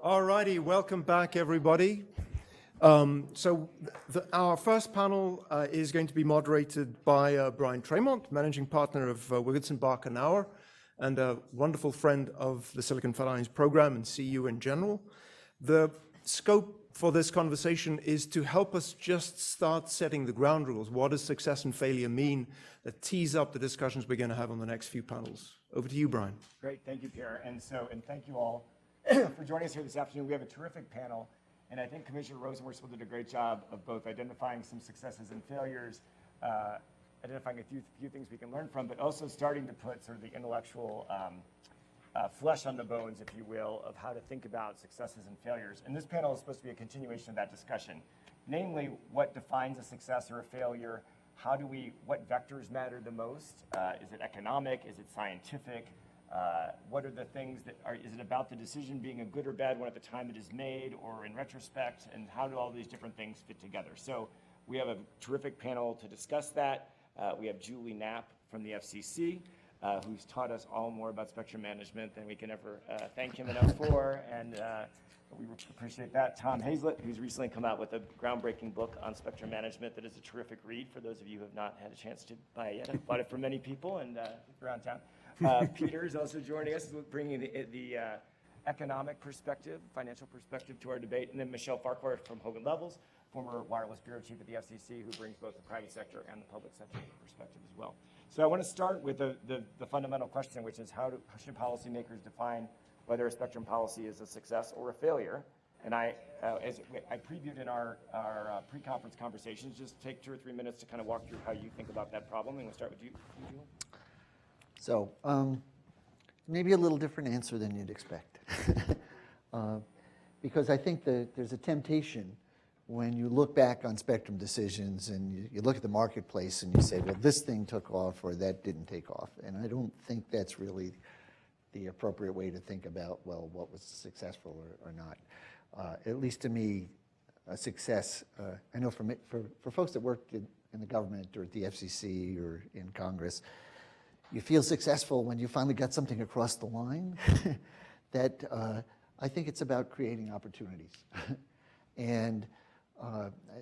All righty, welcome back, everybody. Our first panel is going to be moderated by Bryan Tramont, managing partner of Wilkinson, Knauer, and a wonderful friend of the Silicon Philines program and CU in general. The scope for this conversation is to help us just start setting the ground rules. What does success and failure mean? That tease up the discussions we're going to have on the next few panels. Over to you, Bryan. Great, thank you, Pierre. And thank you all for joining us here this afternoon. We have a terrific panel, and I think Commissioner Rosenworcel did a great job of both identifying some successes and failures, identifying a few things we can learn from, but also starting to put sort of the intellectual flesh on the bones, if you will, of how to think about successes and failures. And this panel is supposed to be a continuation of that discussion, namely what defines a success or a failure. What vectors matter the most? Is it economic? Is it scientific? What are the things is it about the decision being a good or bad one at the time it is made or in retrospect? And how do all these different things fit together? So we have a terrific panel to discuss that. We have Julie Knapp from the FCC, who's taught us all more about spectrum management than we can ever thank him enough for. And we appreciate that. Tom Hazlett, who's recently come out with a groundbreaking book on spectrum management that is a terrific read for those of you who have not had a chance to buy it yet. I've bought it for many people and around town. Peter is also joining us, bringing the economic perspective, financial perspective to our debate. And then Michele Farquhar from Hogan Lovells, former wireless bureau chief at the FCC, who brings both the private sector and the public sector perspective as well. So I want to start with the fundamental question, which is how should policymakers define whether a spectrum policy is a success or a failure? And as I previewed in our pre-conference conversations, just take 2 or 3 minutes to kind of walk through how you think about that problem. And we'll start with you, Julie. So maybe a little different answer than you'd expect. Because I think that there's a temptation when you look back on spectrum decisions and you look at the marketplace and you say, well, this thing took off or that didn't take off. And I don't think that's really the appropriate way to think about, well, what was successful or not. At least to me, a success, I know for folks that worked in the government or at the FCC or in Congress, you feel successful when you finally got something across the line. That I think it's about creating opportunities. And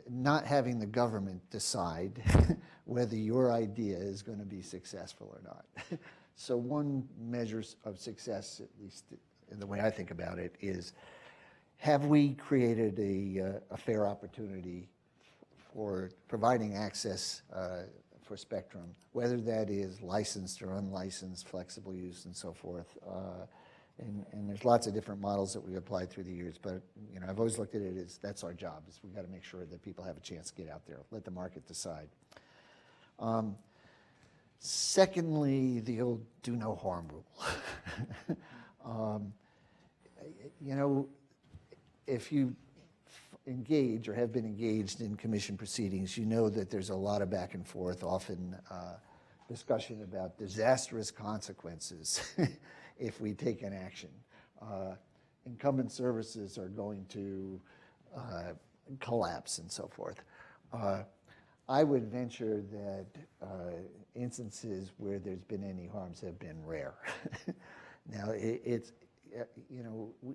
not having the government decide whether your idea is going to be successful or not. So one measure of success, at least in the way I think about it, is have we created a fair opportunity for providing access for spectrum, whether that is licensed or unlicensed, flexible use, and so forth. And there's lots of different models that we've applied through the years, but I've always looked at it as that's our job, is we've got to make sure that people have a chance to get out there, let the market decide. Secondly, the old do no harm rule. If you engage or have been engaged in commission proceedings, you know that there's a lot of back and forth, often discussion about disastrous consequences if we take an action. Incumbent services are going to collapse and so forth. I would venture that instances where there's been any harms have been rare. Now,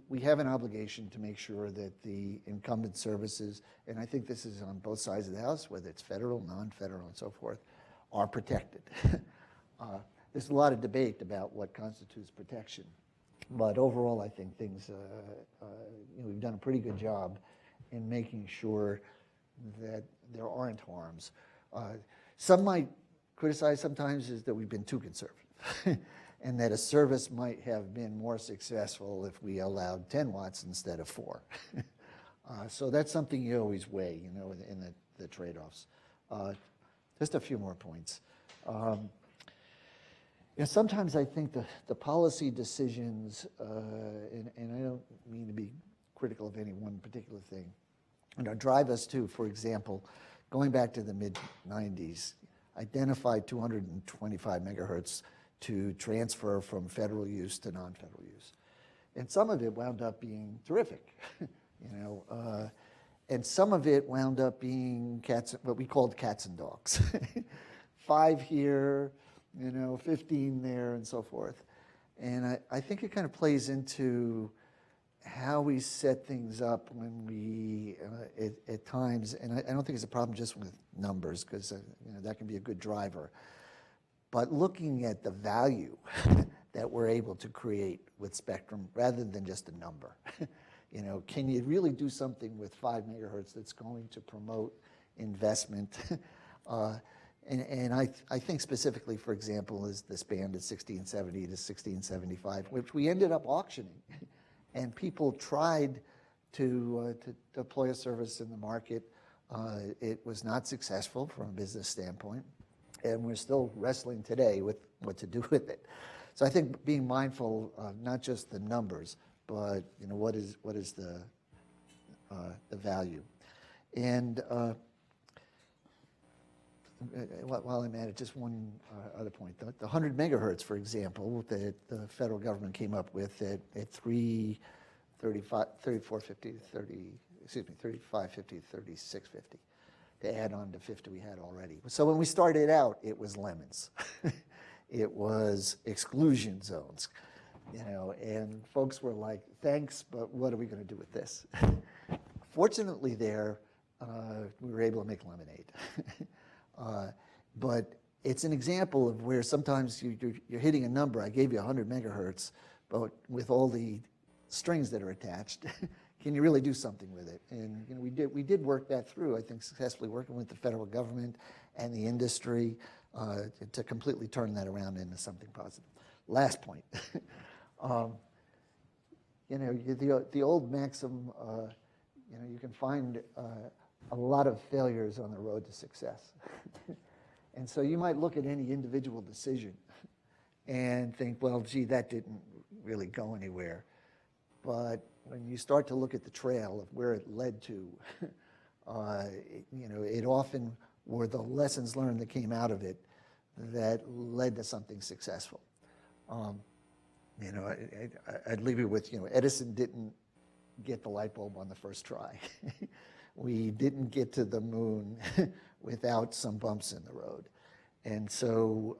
we have an obligation to make sure that the incumbent services, and I think this is on both sides of the house, whether it's federal, non-federal, and so forth, are protected. There's a lot of debate about what constitutes protection, but overall I think things, we've done a pretty good job in making sure that there aren't harms. Some might criticize sometimes is that we've been too conservative and that a service might have been more successful if we allowed 10 watts instead of 4. So that's something you always weigh, in the trade-offs. Just a few more points. Sometimes I think the policy decisions, and I don't mean to be critical of any one particular thing, drive us to, for example, going back to the mid-90s, identify 225 megahertz to transfer from federal use to non-federal use. And some of it wound up being terrific, and some of it wound up being what we called cats and dogs. 5 here, 15 there, and so forth. And I think it kind of plays into how we set things up when we, at times, and I don't think it's a problem just with numbers, because that can be a good driver, but looking at the value that we're able to create with spectrum rather than just a number. Can you really do something with 5 megahertz that's going to promote investment? And I think specifically, for example, is this band at 1670 to 1675, which we ended up auctioning. And people tried to deploy a service in the market. It was not successful from a business standpoint, and we're still wrestling today with what to do with it. So I think being mindful of not just the numbers, but what is the value. And while I'm at it, just one other point. The 100 megahertz, for example, that the federal government came up with at 3550 to 3650 to add on to 50 we had already. So when we started out, it was lemons. It was exclusion zones, and folks were like, thanks, but what are we going to do with this? Fortunately there, we were able to make lemonade. But it's an example of where sometimes you're hitting a number. I gave you 100 megahertz, but with all the strings that are attached, can you really do something with it? And we did work that through, I think, successfully working with the federal government and the industry to completely turn that around into something positive. Last point. The old maxim, you can find a lot of failures on the road to success. And so you might look at any individual decision and think, well, gee, that didn't really go anywhere. But when you start to look at the trail of where it led to, it often were the lessons learned that came out of it that led to something successful. I'd leave you with, Edison didn't get the light bulb on the first try. We didn't get to the moon without some bumps in the road. And so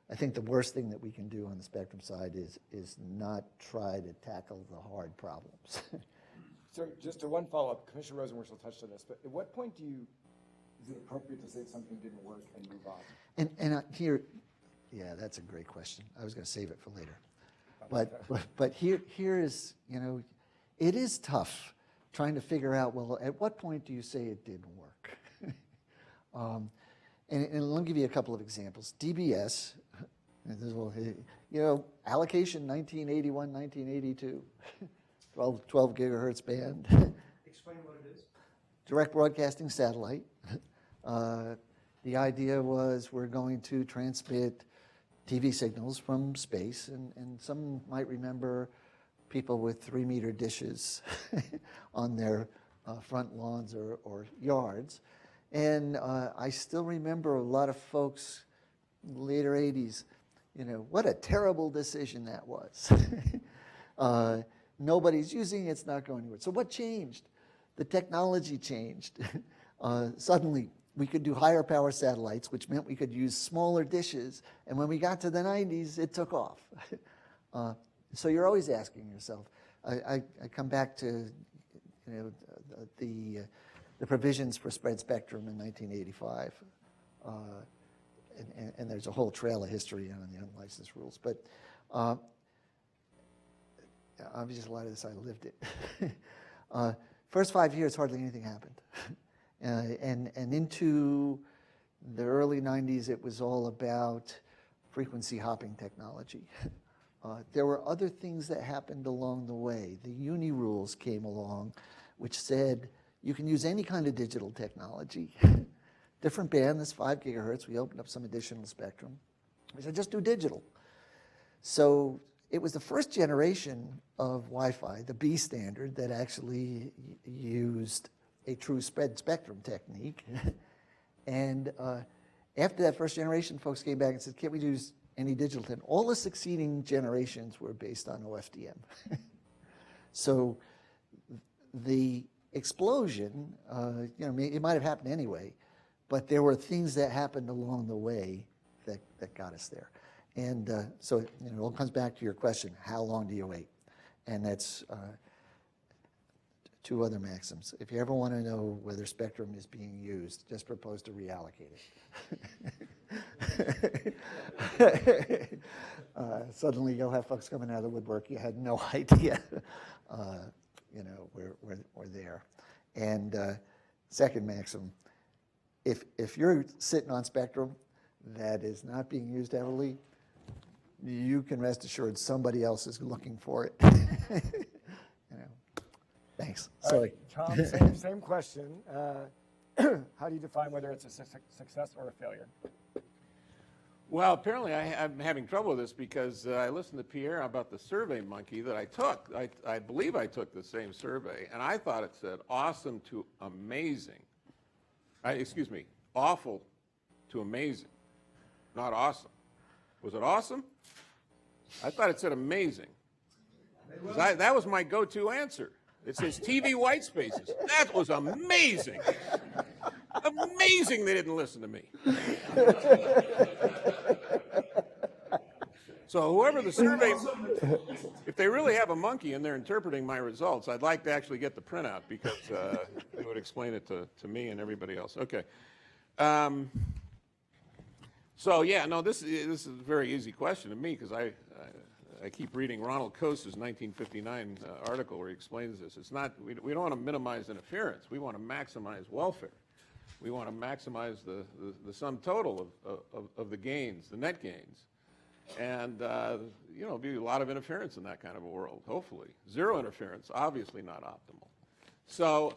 I think the worst thing that we can do on the spectrum side is not try to tackle the hard problems. So just to one follow-up, Commissioner Rosenworcel touched on this, but at what point is it appropriate to say something didn't work and move on? And here, yeah, that's a great question. I was going to save it for later. But here is, it is tough trying to figure out, well, at what point do you say it didn't work? And let me give you a couple of examples. DBS, allocation 1981, 1982, 12 gigahertz band. Explain what it is. Direct broadcasting satellite. The idea was we're going to transmit TV signals from space, and some might remember people with 3-meter dishes on their front lawns or yards. And I still remember a lot of folks, later 80s, what a terrible decision that was. Nobody's using it, it's not going anywhere. So what changed? The technology changed. Suddenly, we could do higher power satellites, which meant we could use smaller dishes. And when we got to the 90s, it took off. So you're always asking yourself. I come back to the provisions for spread spectrum in 1985. And there's a whole trail of history on the unlicensed rules. But obviously, a lot of this I lived it. First 5 years, hardly anything happened. And into the early 90s, it was all about frequency hopping technology. There were other things that happened along the way. The uni rules came along, which said you can use any kind of digital technology. Different band, this 5 gigahertz, we opened up some additional spectrum. We said, just do digital. So it was the first generation of Wi-Fi, the B standard, that actually used a true spread spectrum technique. And after that first generation, folks came back and said, can't we use any digital? And all the succeeding generations were based on OFDM. So the explosion, it might have happened anyway, but there were things that happened along the way that got us there. And so it all comes back to your question, how long do you wait? And that's two other maxims. If you ever want to know whether spectrum is being used, just propose to reallocate it. Suddenly you'll have folks coming out of the woodwork. You had no idea, we're there. And second maxim, if you're sitting on spectrum that is not being used heavily, you can rest assured somebody else is looking for it. Thanks. Sorry. All right, Tom, same question. How do you define whether it's a success or a failure? Well, apparently I'm having trouble with this because I listened to Pierre about the Survey Monkey that I took. I believe I took the same survey, and I thought it said awesome to amazing. Awful to amazing, not awesome. Was it awesome? I thought it said amazing. That was my go-to answer. It says TV white spaces. That was amazing. Amazing they didn't listen to me. So whoever the survey, if they really have a monkey and they're interpreting my results, I'd like to actually get the printout because they would explain it to me and everybody else. Okay. So yeah, no, this is a very easy question to me because I keep reading Ronald Coase's 1959 article where he explains this. It's not, we don't want to minimize interference. We want to maximize welfare. We want to maximize the sum total of the gains, the net gains. And, there'll be a lot of interference in that kind of a world, hopefully. Zero interference, obviously not optimal. So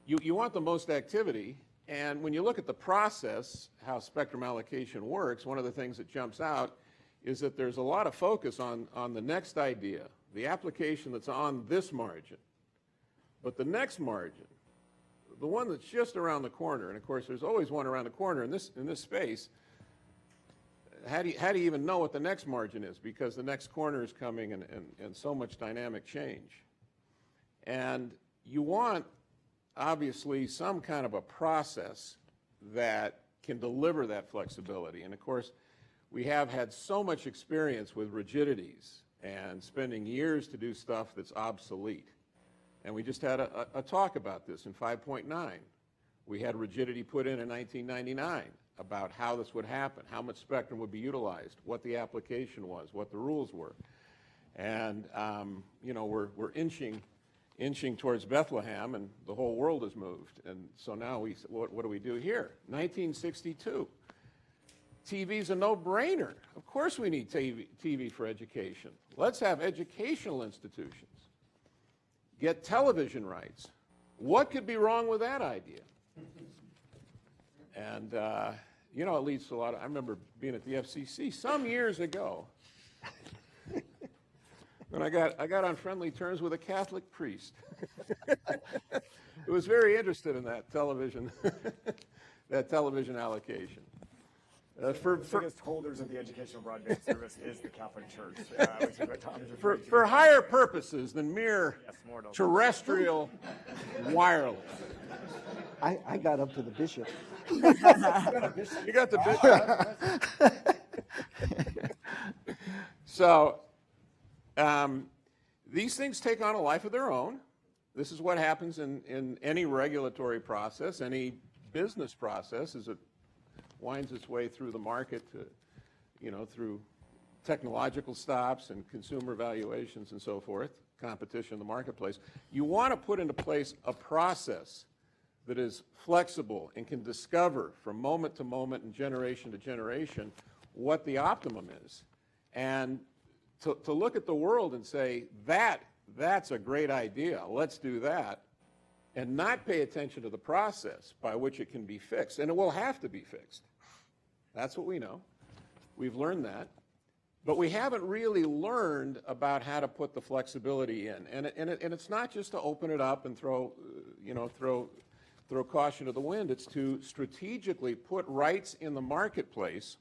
you want the most activity. And when you look at the process, how spectrum allocation works, one of the things that jumps out is that there's a lot of focus on the next idea, the application that's on this margin. But the next margin, the one that's just around the corner, and of course there's always one around the corner in this space, how do you even know what the next margin is? Because the next corner is coming and so much dynamic change. And you want, obviously, some kind of a process that can deliver that flexibility. And of course, we have had so much experience with rigidities and spending years to do stuff that's obsolete. And we just had a talk about this in 5.9. We had rigidity put in 1999 about how this would happen, how much spectrum would be utilized, what the application was, what the rules were. And, we're inching towards Bethlehem, and the whole world has moved. And so now what do we do here? 1962. TV's a no-brainer. Of course we need TV for education. Let's have educational institutions. Get television rights. What could be wrong with that idea? And, it leads to a lot of, I remember being at the FCC some years ago, and I got on friendly terms with a Catholic priest who was very interested in that television, allocation. The biggest holders of the educational broadband service is the Catholic Church, which is what Tom is referring to. For higher purposes than mere terrestrial wireless. I got up to the bishop. You got the bishop. So these things take on a life of their own. This is what happens in any regulatory process, any business process, as it winds its way through the market to, through technological stops and consumer valuations and so forth, competition in the marketplace. You want to put into place a process that is flexible and can discover from moment to moment and generation to generation what the optimum is. And to look at the world and say, that's a great idea, let's do that, and not pay attention to the process by which it can be fixed. And it will have to be fixed. That's what we know. We've learned that. But we haven't really learned about how to put the flexibility in. And it's not just to open it up and throw caution to the wind. It's to strategically put rights in the marketplace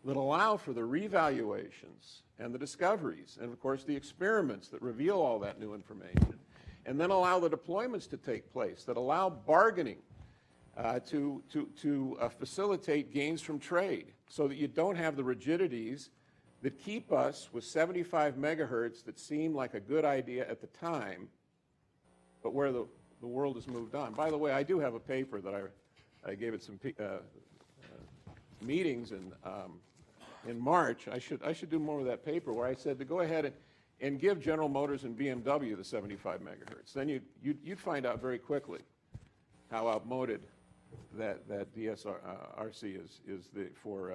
that allow for the revaluations and the discoveries and, of course, the experiments that reveal all that new information, and then allow the deployments to take place that allow bargaining to facilitate gains from trade so that you don't have the rigidities that keep us with 75 megahertz that seemed like a good idea at the time but where the world has moved on. By the way, I do have a paper that I gave at some meetings in March. I should do more with that paper, where I said to go ahead and give General Motors and BMW the 75 megahertz. Then you'd find out very quickly how outmoded that DSRC is for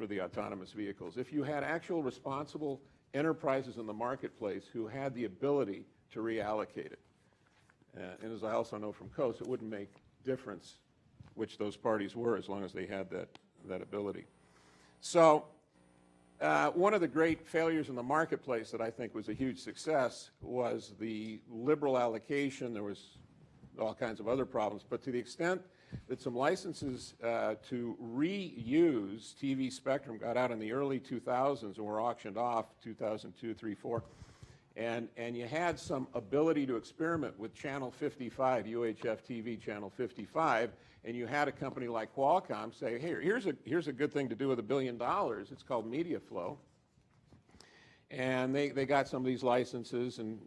the autonomous vehicles. If you had actual responsible enterprises in the marketplace who had the ability to reallocate it, and as I also know from Coase, it wouldn't make difference which those parties were as long as they had that ability. So one of the great failures in the marketplace that I think was a huge success was the liberal allocation. There was all kinds of other problems, but to the extent that some licenses to reuse TV spectrum got out in the early 2000s and were auctioned off 2002, 3, 4, and you had some ability to experiment with channel 55, UHF TV channel 55, and you had a company like Qualcomm say, hey, here's a good thing to do with $1 billion. It's called media flow. And they got some of these licenses and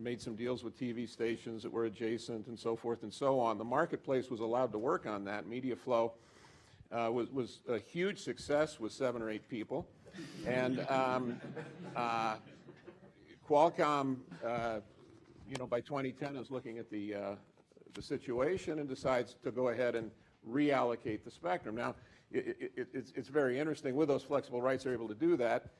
made some deals with TV stations that were adjacent and so forth and so on. The marketplace was allowed to work on that. Media flow was a huge success with 7 or 8 people. And Qualcomm, by 2010 is looking at the situation and decides to go ahead and reallocate the spectrum. Now, it's very interesting. With those flexible rights, they're able to do that.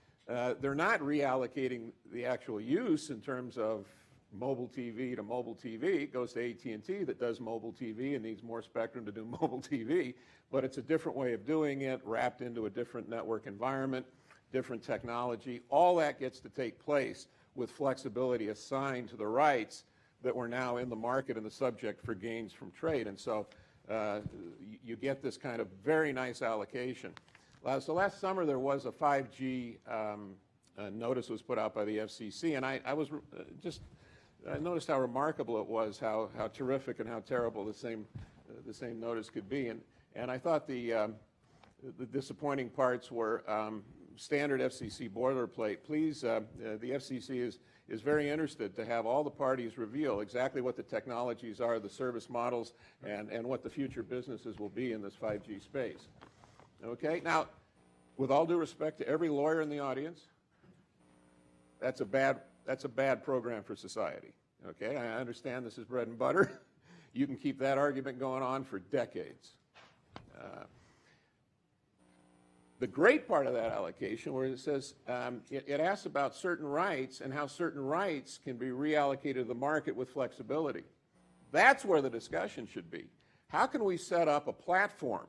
They're not reallocating the actual use in terms of mobile TV to mobile TV. It goes to AT&T that does mobile TV and needs more spectrum to do mobile TV, but it's a different way of doing it, wrapped into a different network environment, different technology. All that gets to take place with flexibility assigned to the rights that were now in the market and the subject for gains from trade. And so you get this kind of very nice allocation. So last summer there was a 5G notice was put out by the FCC, and I was I noticed how remarkable it was, how terrific and how terrible the same notice could be, and I thought the disappointing parts were standard FCC boilerplate. Please, the FCC is very interested to have all the parties reveal exactly what the technologies are, the service models, and what the future businesses will be in this 5G space. Okay, now, with all due respect to every lawyer in the audience, that's a bad program for society. Okay, I understand this is bread and butter. You can keep that argument going on for decades. The great part of that allocation, where it says, it asks about certain rights and how certain rights can be reallocated to the market with flexibility. That's where the discussion should be. How can we set up a platform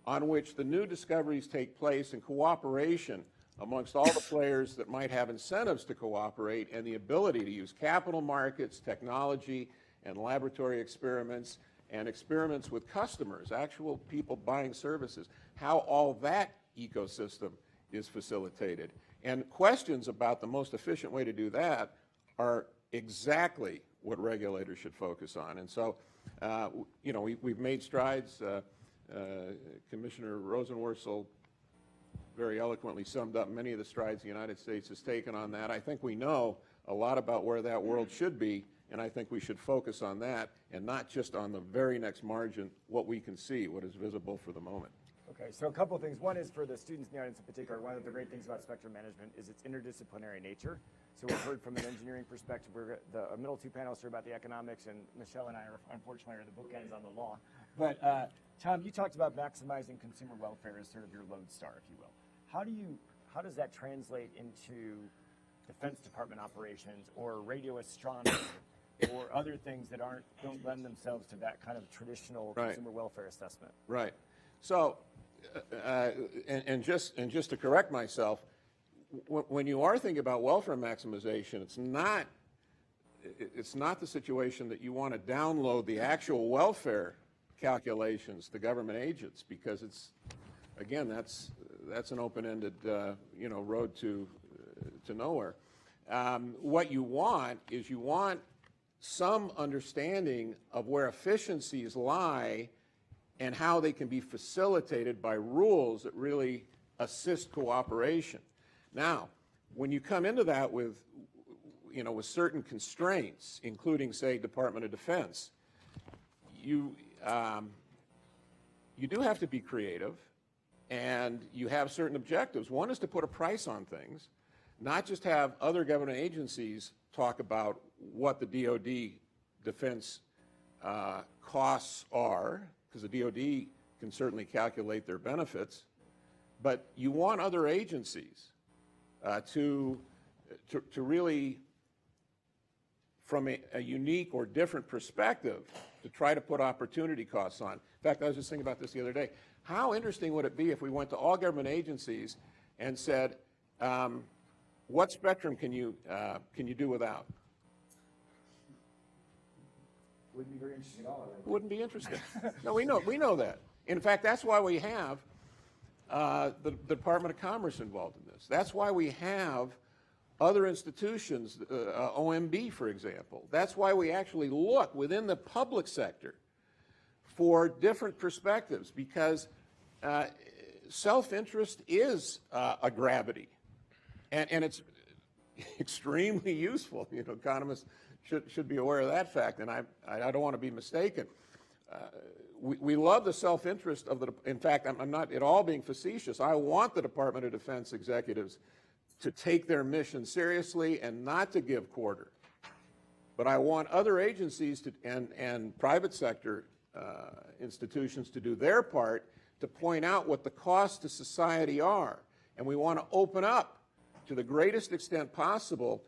on which the new discoveries take place in cooperation amongst all the players that might have incentives to cooperate and the ability to use capital markets, technology, and laboratory experiments, and experiments with customers, actual people buying services, how all that ecosystem is facilitated. And questions about the most efficient way to do that are exactly what regulators should focus on. And so, we've made strides. Commissioner Rosenworcel very eloquently summed up many of the strides the United States has taken on that. I think we know a lot about where that world should be, and I think we should focus on that and not just on the very next margin, what we can see, what is visible for the moment. Okay, so a couple of things. One is for the students in the audience in particular, one of the great things about spectrum management is its interdisciplinary nature. So we've heard from an engineering perspective, the middle 2 panelists are about the economics, and Michele and I are, unfortunately, are the bookends on the law. But Tom, you talked about maximizing consumer welfare as sort of your lodestar, if you will. How does that translate into Defense Department operations or radio astronomy or other things that don't lend themselves to that kind of traditional consumer welfare assessment? Right. So, and just to correct myself, when you are thinking about welfare maximization, it's not the situation that you want to download the actual welfare calculations to government agents, because it's, again, that's an open-ended road to nowhere. What you want is some understanding of where efficiencies lie and how they can be facilitated by rules that really assist cooperation. Now, when you come into that with, with certain constraints, including, say, Department of Defense, you do have to be creative, and you have certain objectives. One is to put a price on things, not just have other government agencies talk about what the DoD defense costs are, because the DoD can certainly calculate their benefits, but you want other agencies to really, from a unique or different perspective, to try to put opportunity costs on. In fact, I was just thinking about this the other day. How interesting would it be if we went to all government agencies and said, what spectrum can you do without? Wouldn't be very interesting at all. Right? Wouldn't be interesting. No, we know that. In fact, that's why we have the Department of Commerce involved in this. That's why we have other institutions, OMB, for example. That's why we actually look within the public sector for different perspectives, because self-interest is a gravity, and it's extremely useful. Economists should be aware of that fact, and I don't want to be mistaken. We love the self-interest of in fact, I'm not at all being facetious. I want the Department of Defense executives to take their mission seriously and not to give quarter. But I want other agencies and private sector institutions to do their part to point out what the costs to society are. And we want to open up, to the greatest extent possible,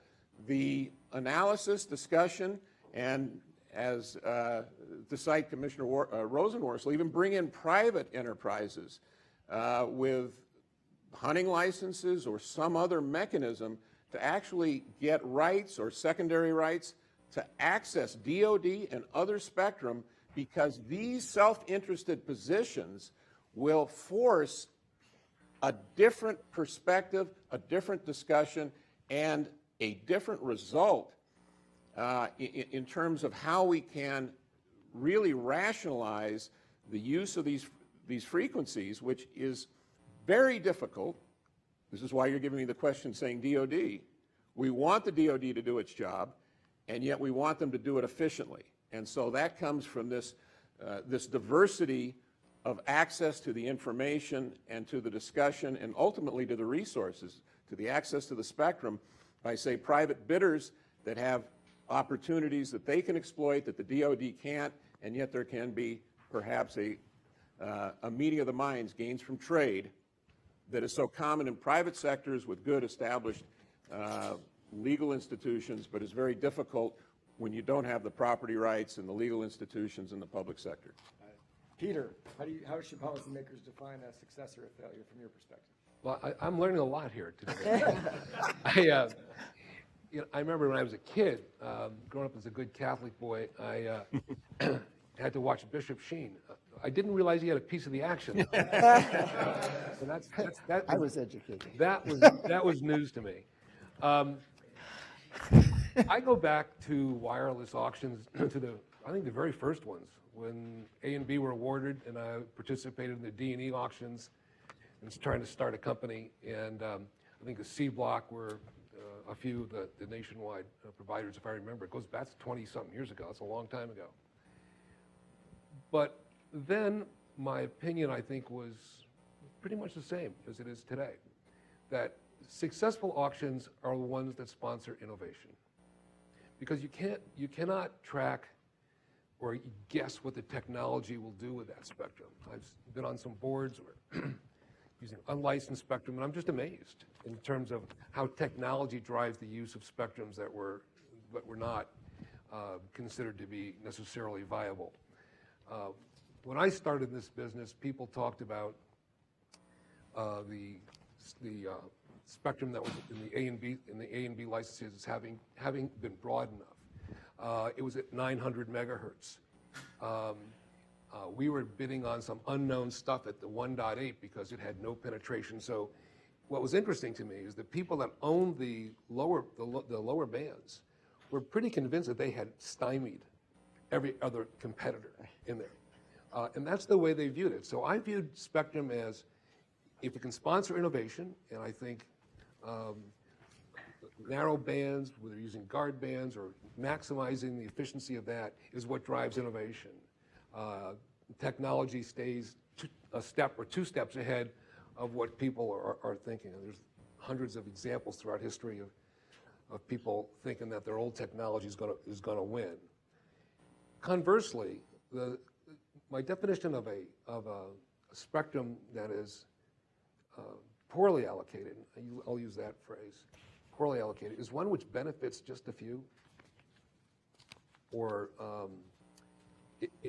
the analysis, discussion, and as to cite Commissioner Rosenworcel, even bring in private enterprises with hunting licenses or some other mechanism to actually get rights or secondary rights to access DoD and other spectrum, because these self-interested positions will force a different perspective, a different discussion, and a different result in terms of how we can really rationalize the use of these frequencies, which is very difficult. This is why you're giving me the question saying DoD. We want the DoD to do its job, and yet we want them to do it efficiently. And so that comes from this diversity of access to the information and to the discussion and ultimately to the resources, to the access to the spectrum by, say, private bidders that have opportunities that they can exploit that the DoD can't, and yet there can be perhaps a meeting of the minds, gains from trade, that is so common in private sectors with good established legal institutions, but is very difficult when you don't have the property rights and the legal institutions in the public sector. Peter, how should policymakers define a success or a failure from your perspective? Well, I'm learning a lot here today. I remember when I was a kid, growing up as a good Catholic boy, I had to watch Bishop Sheen. I didn't realize he had a piece of the action. So I was educated. That was news to me. I go back to wireless auctions, I think the very first ones, when A and B were awarded, and I participated in the D&E auctions and was trying to start a company. And I think the C block were a few of the nationwide providers, if I remember. It goes back to 20-something years ago. That's a long time ago. But then my opinion, I think, was pretty much the same as it is today, that successful auctions are the ones that sponsor innovation. Because you cannot track or guess what the technology will do with that spectrum. I've been on some boards where using unlicensed spectrum, and I'm just amazed in terms of how technology drives the use of spectrums that were not considered to be necessarily viable. When I started this business, people talked about the spectrum that was in the A and B licenses as having been broad enough. It was at 900 megahertz. We were bidding on some unknown stuff at the 1.8 because it had no penetration. So what was interesting to me is the people that owned the lower bands were pretty convinced that they had stymied every other competitor in there. And that's the way they viewed it. So I viewed spectrum as, if it can sponsor innovation, and I think narrow bands, whether using guard bands or maximizing the efficiency of that is what drives innovation. Technology stays a step or two steps ahead of what people are thinking. And there's hundreds of examples throughout history of people thinking that their old technology is going to win. Conversely, my definition of a spectrum that is poorly allocated, I'll use that phrase, poorly allocated, is one which benefits just a few, or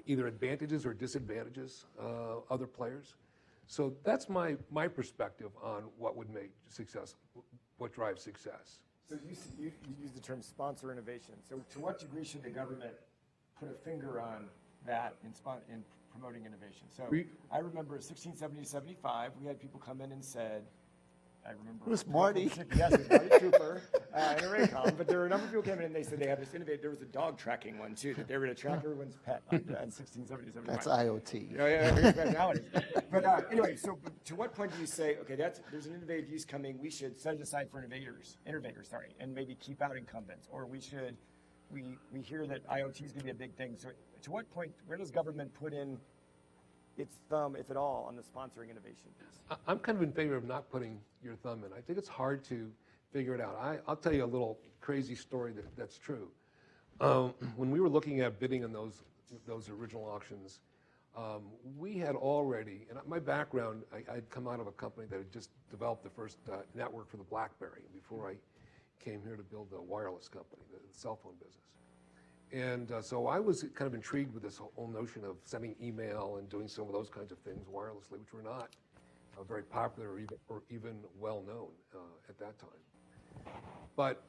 either advantages or disadvantages other players. So that's my perspective on what would make success, what drives success. So you use the term sponsor innovation. So to what degree should the government put a finger on that in promoting innovation? So I remember 1670-75, we had people come in and said, I remember. It was Marty. Yes, it was Marty Cooper in a Raycom, but there were a number of people came in and they said they have this innovative, there was a dog tracking one too, that they were going to track everyone's pet in 1670-75. That's IoT. Yeah, nowadays. But anyway, so to what point do you say, okay, there's an innovative use coming, we should set it aside for innovators, and maybe keep out incumbents, or we hear that IoT is going to be a big thing. So to what point, where does government put in its thumb, if at all, on the sponsoring innovation piece? I'm kind of in favor of not putting your thumb in. I think it's hard to figure it out. I'll tell you a little crazy story that's true. When we were looking at bidding in those original auctions, we had already, and my background, I'd come out of a company that had just developed the first network for the BlackBerry before I came here to build the wireless company, the cell phone business. And so I was kind of intrigued with this whole notion of sending email and doing some of those kinds of things wirelessly, which were not very popular or even well known at that time. But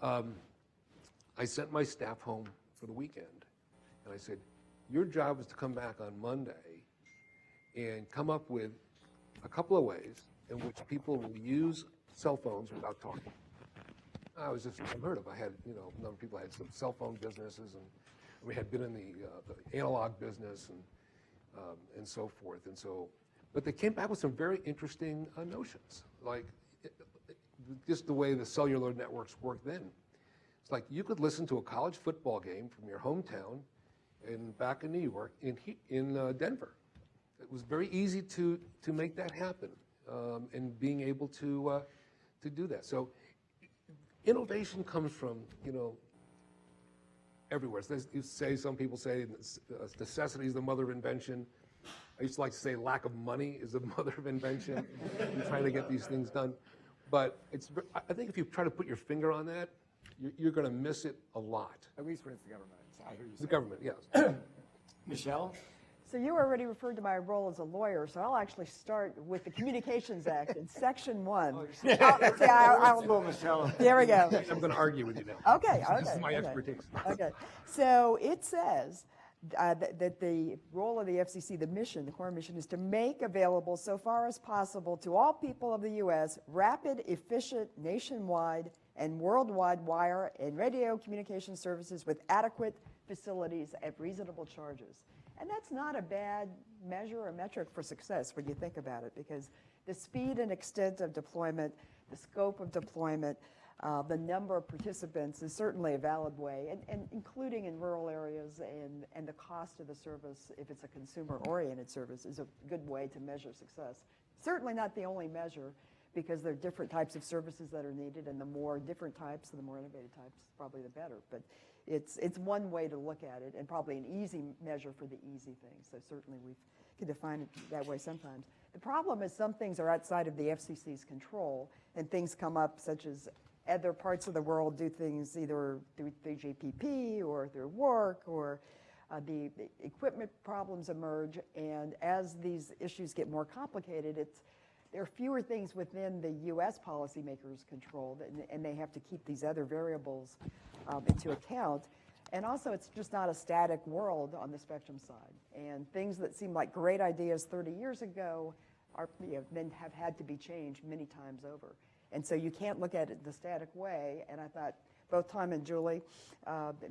I sent my staff home for the weekend, and I said, your job is to come back on Monday and come up with a couple of ways in which people will use cell phones without talking. I was just unheard of. I had, a number of people had some cell phone businesses, and we had been in the analog business and so forth. And so, but they came back with some very interesting notions, like just the way the cellular networks worked then. It's like you could listen to a college football game from your hometown back in New York, in Denver. It was very easy to make that happen, and being able to do that. So innovation comes from, everywhere. So some people say necessity is the mother of invention. I used to like to say lack of money is the mother of invention in trying to get these things done. But I think if you try to put your finger on that, you're going to miss it a lot. At least when it's the government. I hear you say. The government, yes. Michele? So you already referred to my role as a lawyer, so I'll actually start with the Communications Act in Section 1. Michele. There we go. I'm going to argue with you now. Okay. This is my expertise. Okay. So it says that the role of the FCC, the core mission, is to make available so far as possible to all people of the U.S. rapid, efficient, nationwide, and worldwide wire and radio communication services with adequate facilities at reasonable charges. And that's not a bad measure or metric for success when you think about it, because the speed and extent of deployment, the scope of deployment, the number of participants is certainly a valid way, and including in rural areas, and the cost of the service, if it's a consumer-oriented service, is a good way to measure success. Certainly not the only measure, because there are different types of services that are needed, and the more different types, the more innovative types, probably the better. But it's one way to look at it, and probably an easy measure for the easy things. So certainly we can define it that way sometimes. The problem is some things are outside of the FCC's control, and things come up such as other parts of the world do things either through the JPP or through work, or the equipment problems emerge. And as these issues get more complicated, there are fewer things within the U.S. policymakers' control, and they have to keep these other variables into account. And also, it's just not a static world on the spectrum side. And things that seem like great ideas 30 years ago then have had to be changed many times over. And so you can't look at it the static way. And I thought both Tom and Julie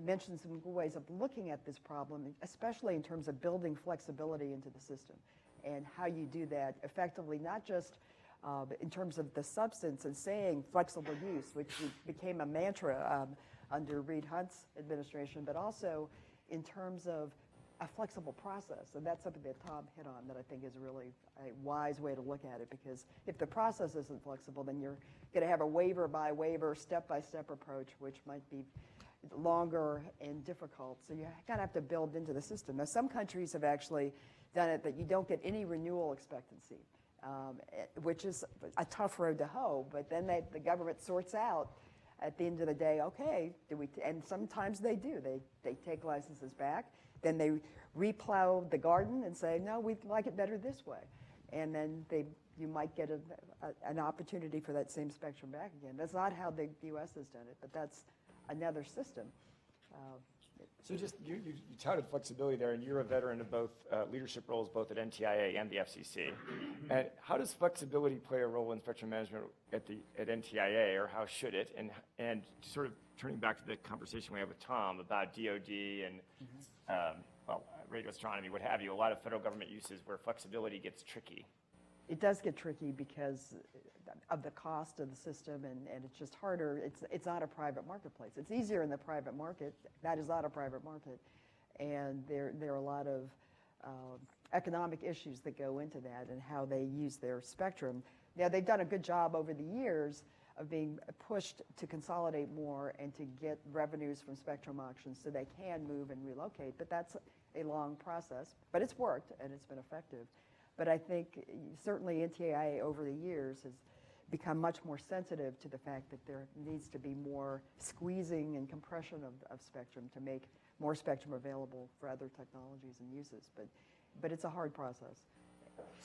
mentioned some good ways of looking at this problem, especially in terms of building flexibility into the system, and how you do that effectively, not just in terms of the substance and saying flexible use, which became a mantra under Reed Hunt's administration, but also in terms of a flexible process. And that's something that Tom hit on that I think is really a wise way to look at it, because if the process isn't flexible, then you're going to have a waiver by waiver, step-by-step approach, which might be longer and difficult. So you kind of have to build into the system. Now, some countries have actually done it that you don't get any renewal expectancy, which is a tough road to hoe, but then the government sorts out at the end of the day, okay, and sometimes they do. They take licenses back, then they replow the garden and say, no, we like it better this way. And then you might get an opportunity for that same spectrum back again. That's not how the U.S. has done it, but that's another system. So just, you touted flexibility there, and you're a veteran of both leadership roles, both at NTIA and the FCC. And how does flexibility play a role in spectrum management at NTIA, or how should it? And sort of turning back to the conversation we had with Tom about DOD and radio astronomy, what have you, a lot of federal government uses where flexibility gets tricky. It does get tricky because of the cost of the system, and it's just harder. It's not a private marketplace. It's easier in the private market. That is not a private market. And there are a lot of economic issues that go into that and how they use their spectrum. Now, they've done a good job over the years of being pushed to consolidate more and to get revenues from spectrum auctions so they can move and relocate. But that's a long process. But it's worked, and it's been effective. But I think certainly NTIA over the years has become much more sensitive to the fact that there needs to be more squeezing and compression of spectrum to make more spectrum available for other technologies and uses. But it's a hard process.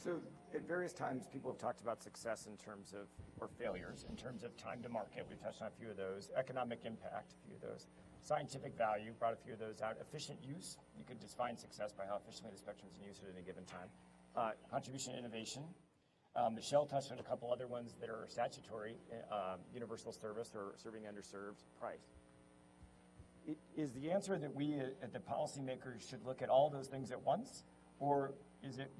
So at various times, people have talked about success in terms of, or failures, in terms of time to market. We've touched on a few of those. Economic impact, a few of those. Scientific value, brought a few of those out. Efficient use, you could define success by how efficiently the spectrum is used at any given time. Contribution to innovation. Michele touched on a couple other ones that are statutory, universal service or serving underserved, price. Is the answer that we, the policymakers, should look at all those things at once? Or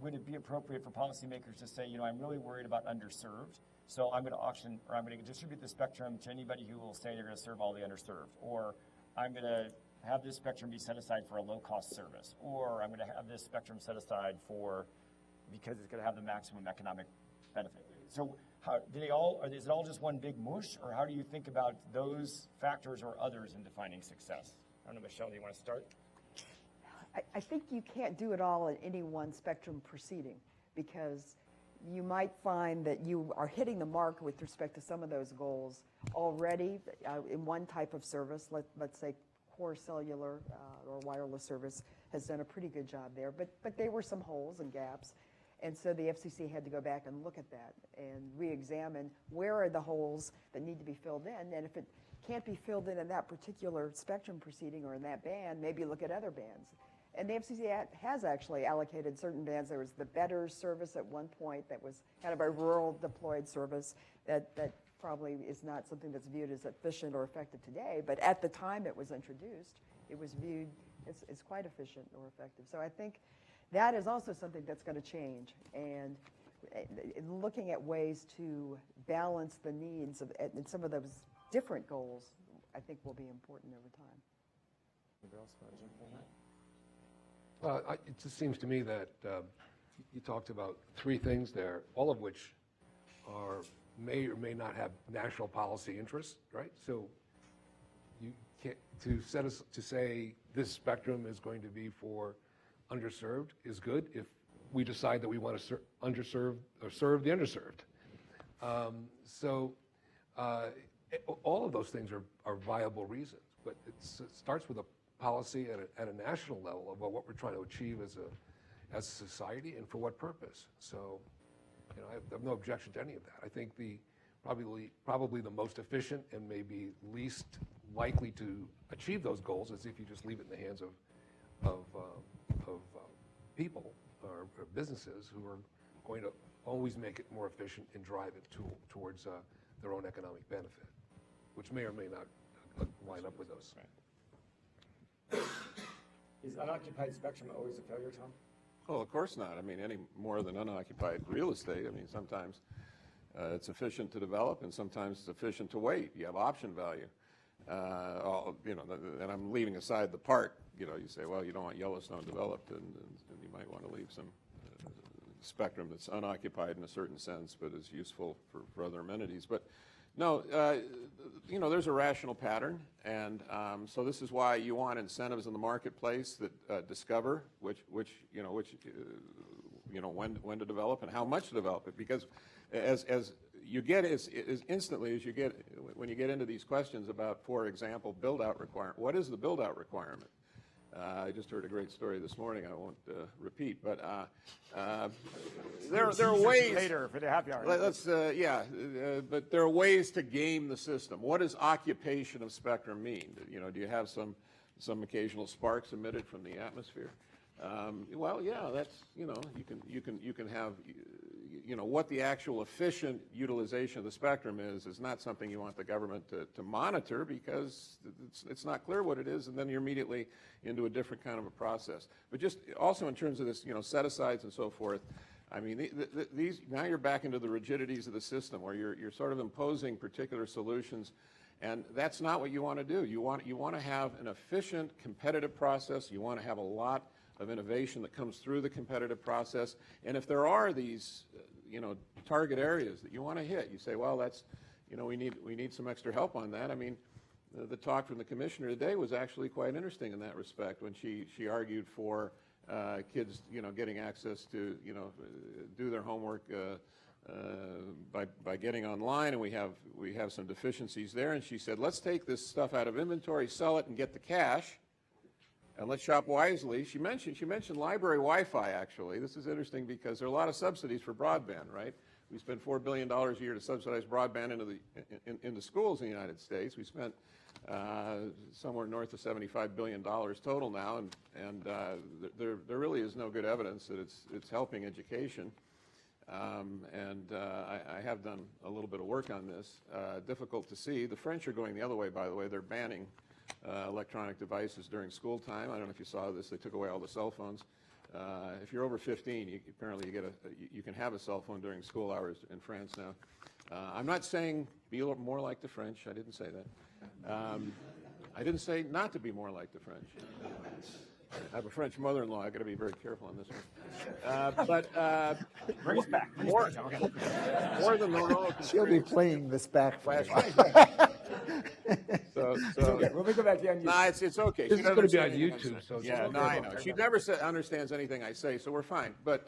would it be appropriate for policymakers to say, I'm really worried about underserved, so I'm going to auction, or I'm going to distribute the spectrum to anybody who will say they're going to serve all the underserved, or I'm going to have this spectrum be set aside for a low-cost service, or I'm going to have this spectrum set aside because it's going to have the maximum economic benefit. So is it all just one big mush, or how do you think about those factors or others in defining success? I don't know, Michele, do you want to start? I think you can't do it all in any one spectrum proceeding, because you might find that you are hitting the mark with respect to some of those goals already in one type of service. Let's say core cellular or wireless service has done a pretty good job there, but there were some holes and gaps. And so the FCC had to go back and look at that and re-examine where are the holes that need to be filled in. And if it can't be filled in that particular spectrum proceeding or in that band, maybe look at other bands. And the FCC has actually allocated certain bands. There was the Better service at one point that was kind of a rural deployed service that probably is not something that's viewed as efficient or effective today. But at the time it was introduced, it was viewed as quite efficient or effective. So I think that is also something that's going to change. And looking at ways to balance the needs of and some of those different goals, I think will be important over time. Anybody else want to jump in on that? It just seems to me that you talked about three things there, all of which may or may not have national policy interests, right? So you can't to say this spectrum is going to be for underserved is good if we decide that we want to underserved or serve the underserved. All of those things are viable reasons, but it starts with a policy at a national level about what we're trying to achieve as a society and for what purpose. So, I have no objection to any of that. I think probably the most efficient and maybe least likely to achieve those goals is if you just leave it in the hands of people or businesses who are going to always make it more efficient and drive it towards their own economic benefit, which may or may not line up with those. Right. Is unoccupied spectrum always a failure, Tom? Oh, of course not. I mean, any more than unoccupied real estate. I mean, sometimes It's efficient to develop, and sometimes it's efficient to wait. You have option value. You know, and I'm leaving aside the part. You know, you say, well, you don't want Yellowstone developed, and you might want to leave some spectrum that's unoccupied in a certain sense, but is useful for other amenities. But no, you know, there's a rational pattern, and so this is why you want incentives in the marketplace that discover which when to develop and how much to develop it, because as you get as instantly as you get when you get into these questions about, for example, build-out requirement. What is the build-out requirement? I just heard a great story this morning. I won't repeat, but there are ways. Later for the happy hour. But there are ways to game the system. What does occupation of spectrum mean? You know, do you have some occasional sparks emitted from the atmosphere? Well, yeah, that's, you know, you can have, you know, what the actual efficient utilization of the spectrum is not something you want the government to monitor, because it's not clear what it is, and then you're immediately into a different kind of a process. But just also in terms of this, you know, set-asides and so forth, I mean, these now you're back into the rigidities of the system, where you're sort of imposing particular solutions, and that's not what you want to do. You want to have an efficient, competitive process. You want to have a lot of innovation that comes through the competitive process, and if there are these you know, target areas that you want to hit, you say, well, that's, you know, we need some extra help on that. I mean, the talk from the commissioner today was actually quite interesting in that respect, when she argued for kids, you know, getting access to, you know, do their homework by getting online, and we have some deficiencies there. And she said, let's take this stuff out of inventory, sell it, and get the cash, and let's shop wisely. She mentioned library Wi-Fi, actually. This is interesting because there are a lot of subsidies for broadband, right? We spend $4 billion a year to subsidize broadband into schools in the United States. We spent somewhere north of $75 billion total now, and there really is no good evidence that it's helping education. I have done a little bit of work on this. Difficult to see. The French are going the other way, by the way. They're banning electronic devices during school time. I don't know if you saw this. They took away all the cell phones. If you're over 15, apparently you can have a cell phone during school hours in France now. I'm not saying be more like the French. I didn't say that. I didn't say not to be more like the French. I have a French mother-in-law. I've got to be very careful on this one. Bring us back. More than the normal. She'll be playing this back for you. So Let me go back to you. no, it's okay. This She is going to be on doesn't understand anything YouTube, I say. so it's Yeah, okay. no, I know. She never understands anything I say, so we're fine. But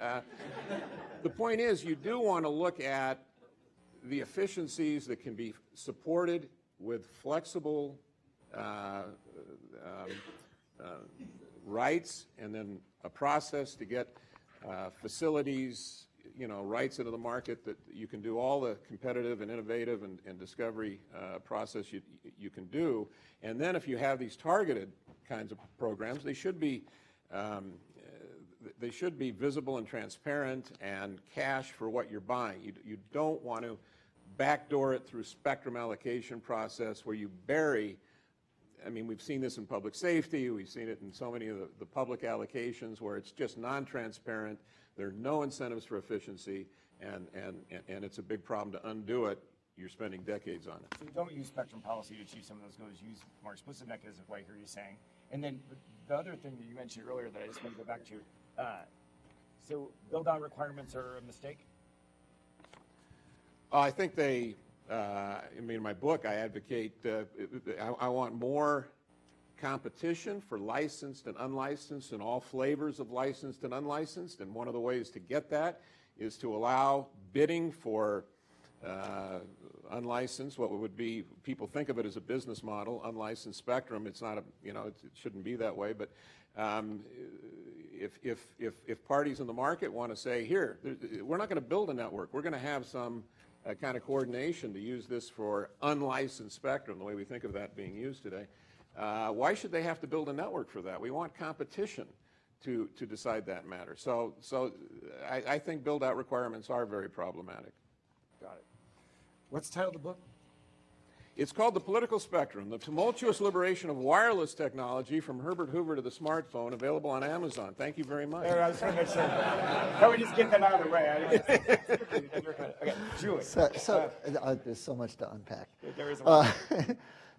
the point is, you do want to look at the efficiencies that can be supported with flexible rights, and then a process to get facilities, you know, rights into the market, that you can do all the competitive and innovative and discovery process you can do. And then if you have these targeted kinds of programs, they should be visible and transparent and cash for what you're buying. You don't want to backdoor it through spectrum allocation process where you bury. I mean, we've seen this in public safety. We've seen it in so many of the public allocations where it's just non-transparent. There are no incentives for efficiency, and it's a big problem to undo it. You're spending decades on it. So don't use spectrum policy to achieve some of those goals. Use more explicit mechanisms, what I hear you saying. And then the other thing that you mentioned earlier that I just want to go back to, so build-out requirements are a mistake? I think they, I mean, in my book, I advocate, I want more competition for licensed and unlicensed and all flavors of licensed and unlicensed. And one of the ways to get that is to allow bidding for unlicensed, what would be, people think of it as a business model, unlicensed spectrum. It's not a, you know, it shouldn't be that way. But if parties in the market want to say, here, we're not going to build a network. We're going to have some kind of coordination to use this for unlicensed spectrum, the way we think of that being used today. Why should they have to build a network for that? We want competition to decide that matter. So I think build-out requirements are very problematic. Got it. What's the title of the book? It's called The Political Spectrum, the tumultuous liberation of wireless technology from Herbert Hoover to the smartphone, available on Amazon. Thank you very much. I was trying to make sure. Can we just get that out of the way? Okay, Julie. There's so much to unpack. There is a lot.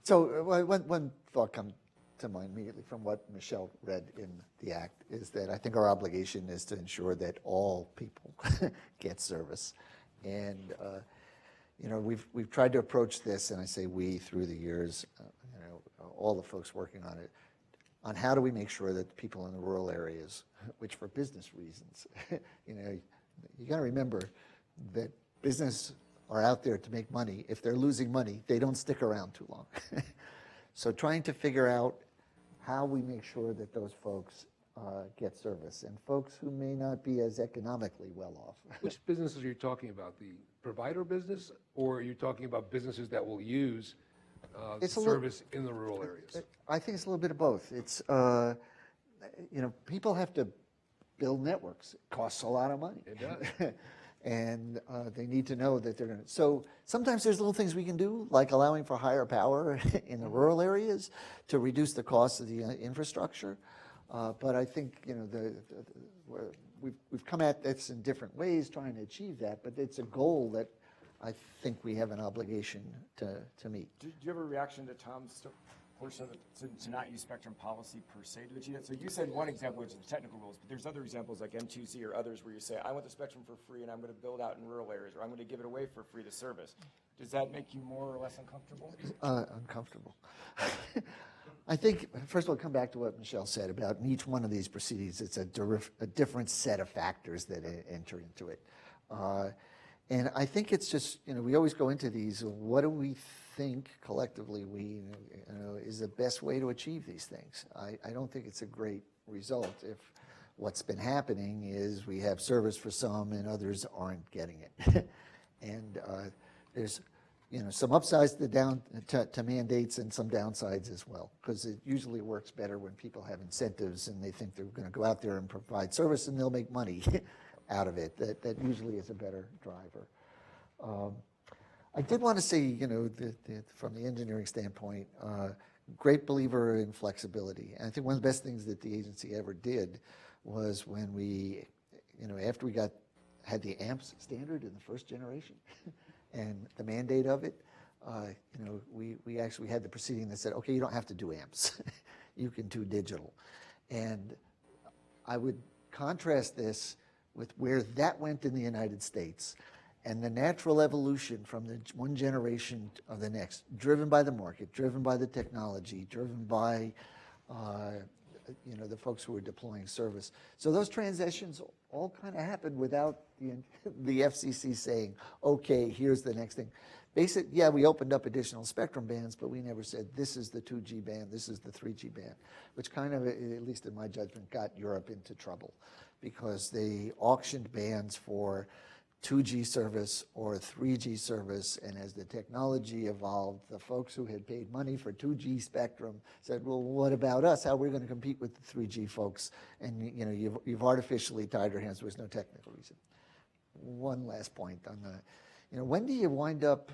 So one thought comes to mind immediately from what Michele read in the Act is that I think our obligation is to ensure that all people get service. And you know, we've tried to approach this, and I say we through the years, you know, all the folks working on it, on how do we make sure that the people in the rural areas, which for business reasons, you know, you got to remember that business are out there to make money. If they're losing money, they don't stick around too long. So trying to figure out how we make sure that those folks get service, and folks who may not be as economically well off. Which businesses are you talking about? The provider business, or are you talking about businesses that will use the service in the rural areas? I think it's a little bit of both. It's, you know, people have to build networks. It costs a lot of money. It does. And they need to know that they're going to. So sometimes there's little things we can do, like allowing for higher power in the rural areas to reduce the cost of the infrastructure. But I think, you know, we've come at this in different ways trying to achieve that, but it's a goal that I think we have an obligation to meet. Do you have a reaction to Tom's portion of it, to not use spectrum policy per se to achieve that? So you said one example, which is the technical rules, but there's other examples like M2C or others where you say, I want the spectrum for free and I'm going to build out in rural areas, or I'm going to give it away for free to service. Does that make you more or less uncomfortable? Uncomfortable. I think, first of all, come back to what Michele said about in each one of these proceedings, it's a different set of factors that enter into it. And I think it's just, you know, we always go into these, what do we think collectively is the best way to achieve these things? I don't think it's a great result if what's been happening is we have service for some and others aren't getting it. And there's, you know, some upsides to mandates and some downsides as well, because it usually works better when people have incentives and they think they're going to go out there and provide service and they'll make money out of it. That usually is a better driver. I did want to say, you know, from the engineering standpoint, great believer in flexibility. And I think one of the best things that the agency ever did was when we, you know, after we had the AMPS standard in the first generation and the mandate of it, you know, we actually had the proceeding that said, okay, you don't have to do AMPS. You can do digital. And I would contrast this with where that went in the United States and the natural evolution from the one generation of the next, driven by the market, driven by the technology, driven by you know, the folks who are deploying service. So those transitions all kind of happened without the FCC saying, okay, here's the next thing. Yeah, we opened up additional spectrum bands, but we never said this is the 2G band, this is the 3G band, which kind of, at least in my judgment, got Europe into trouble because they auctioned bands for 2G service or 3G service, and as the technology evolved, the folks who had paid money for 2G spectrum said, well, what about us? How are we going to compete with the 3G folks? And you know, you've artificially tied your hands. There was no technical reason. One last point on the, you know, when do you wind up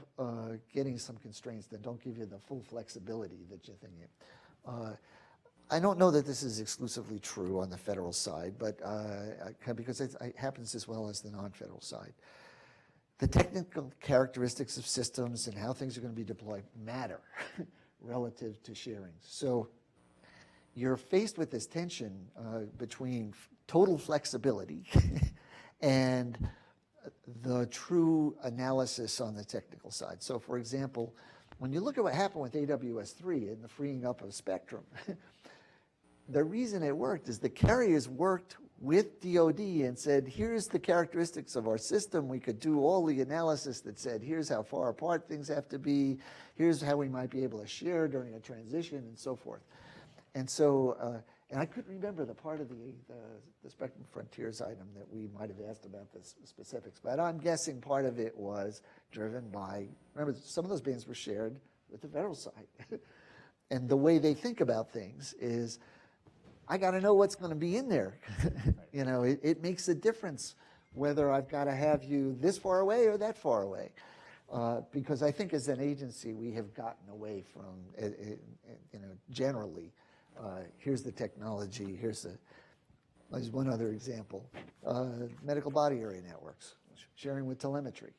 getting some constraints that don't give you the full flexibility that you're thinking? I don't know that this is exclusively true on the federal side, but because it happens as well as the non-federal side. The technical characteristics of systems and how things are going to be deployed matter relative to sharing. So you're faced with this tension between total flexibility and the true analysis on the technical side. So for example, when you look at what happened with AWS-3 and the freeing up of spectrum, the reason it worked is the carriers worked with DoD and said, here's the characteristics of our system. We could do all the analysis that said, here's how far apart things have to be. Here's how we might be able to share during a transition and so forth. And so, and I couldn't remember the part of the Spectrum Frontiers item that we might have asked about the specifics, but I'm guessing part of it was driven by, remember, some of those bands were shared with the federal side. And the way they think about things is, I got to know what's going to be in there. You know, it makes a difference whether I've got to have you this far away or that far away. Because I think as an agency, we have gotten away from, generally, here's the technology, there's one other example, medical body area networks, sharing with telemetry.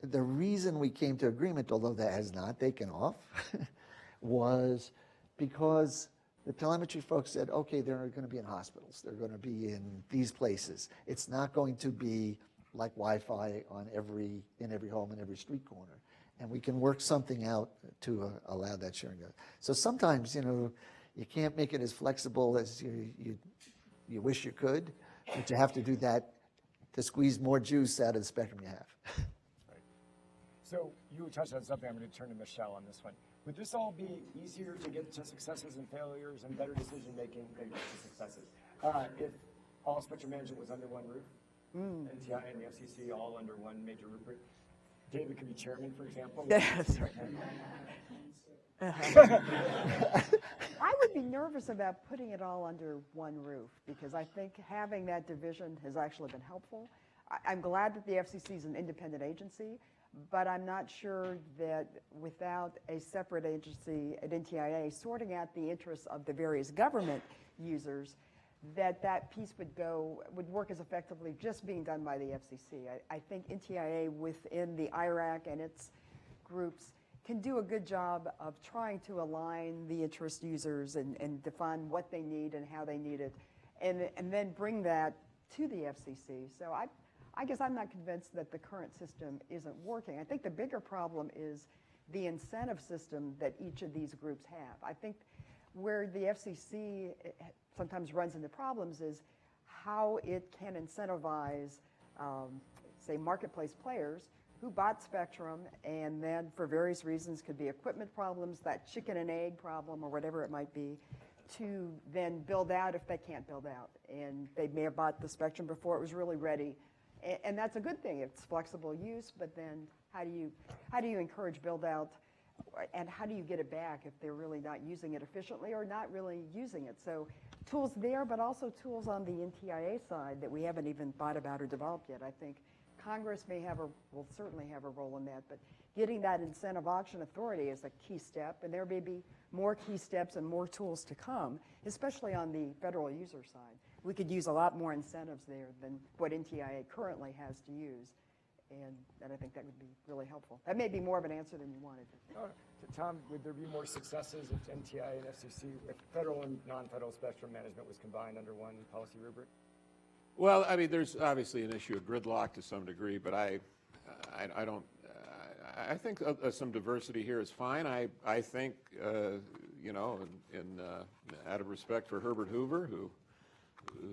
The reason we came to agreement, although that has not taken off, was because the telemetry folks said, okay, they're going to be in hospitals, they're going to be in these places. It's not going to be like Wi-Fi in every home and every street corner. And we can work something out to allow that sharing. So sometimes, you can't make it as flexible as you wish you could, but you have to do that to squeeze more juice out of the spectrum you have. Right. So you touched on something. I'm going to turn to Michele on this one. Would this all be easier to get to successes and failures and better decision making than to successes if all spectrum management was under one roof? NTI and the FCC all under one major rubric. David could be chairman, for example. That's right. I would be nervous about putting it all under one roof because I think having that division has actually been helpful. I'm glad that the FCC is an independent agency, but I'm not sure that without a separate agency at NTIA sorting out the interests of the various government users, that piece would work as effectively just being done by the FCC. I think NTIA within the IRAC and its groups can do a good job of trying to align the interest users and define what they need and how they need it, and then bring that to the FCC. So I guess I'm not convinced that the current system isn't working. I think the bigger problem is the incentive system that each of these groups have. I think where the FCC sometimes runs into problems is how it can incentivize, say, marketplace players who bought spectrum and then for various reasons could be equipment problems, that chicken and egg problem or whatever it might be, to then build out if they can't build out. And they may have bought the spectrum before it was really ready. And that's a good thing. It's flexible use, but then how do you encourage build out and how do you get it back if they're really not using it efficiently or not really using it? So tools there, but also tools on the NTIA side that we haven't even thought about or developed yet. I think Congress will certainly have a role in that, but getting that incentive auction authority is a key step, and there may be more key steps and more tools to come, especially on the federal user side. We could use a lot more incentives there than what NTIA currently has to use, and I think that would be really helpful. That may be more of an answer than you wanted. Tom, would there be more successes if NTI and FCC, if federal and non-federal spectrum management was combined under one policy rubric? Well, I mean, there's obviously an issue of gridlock to some degree, but I think some diversity here is fine. I think, out of respect for Herbert Hoover, who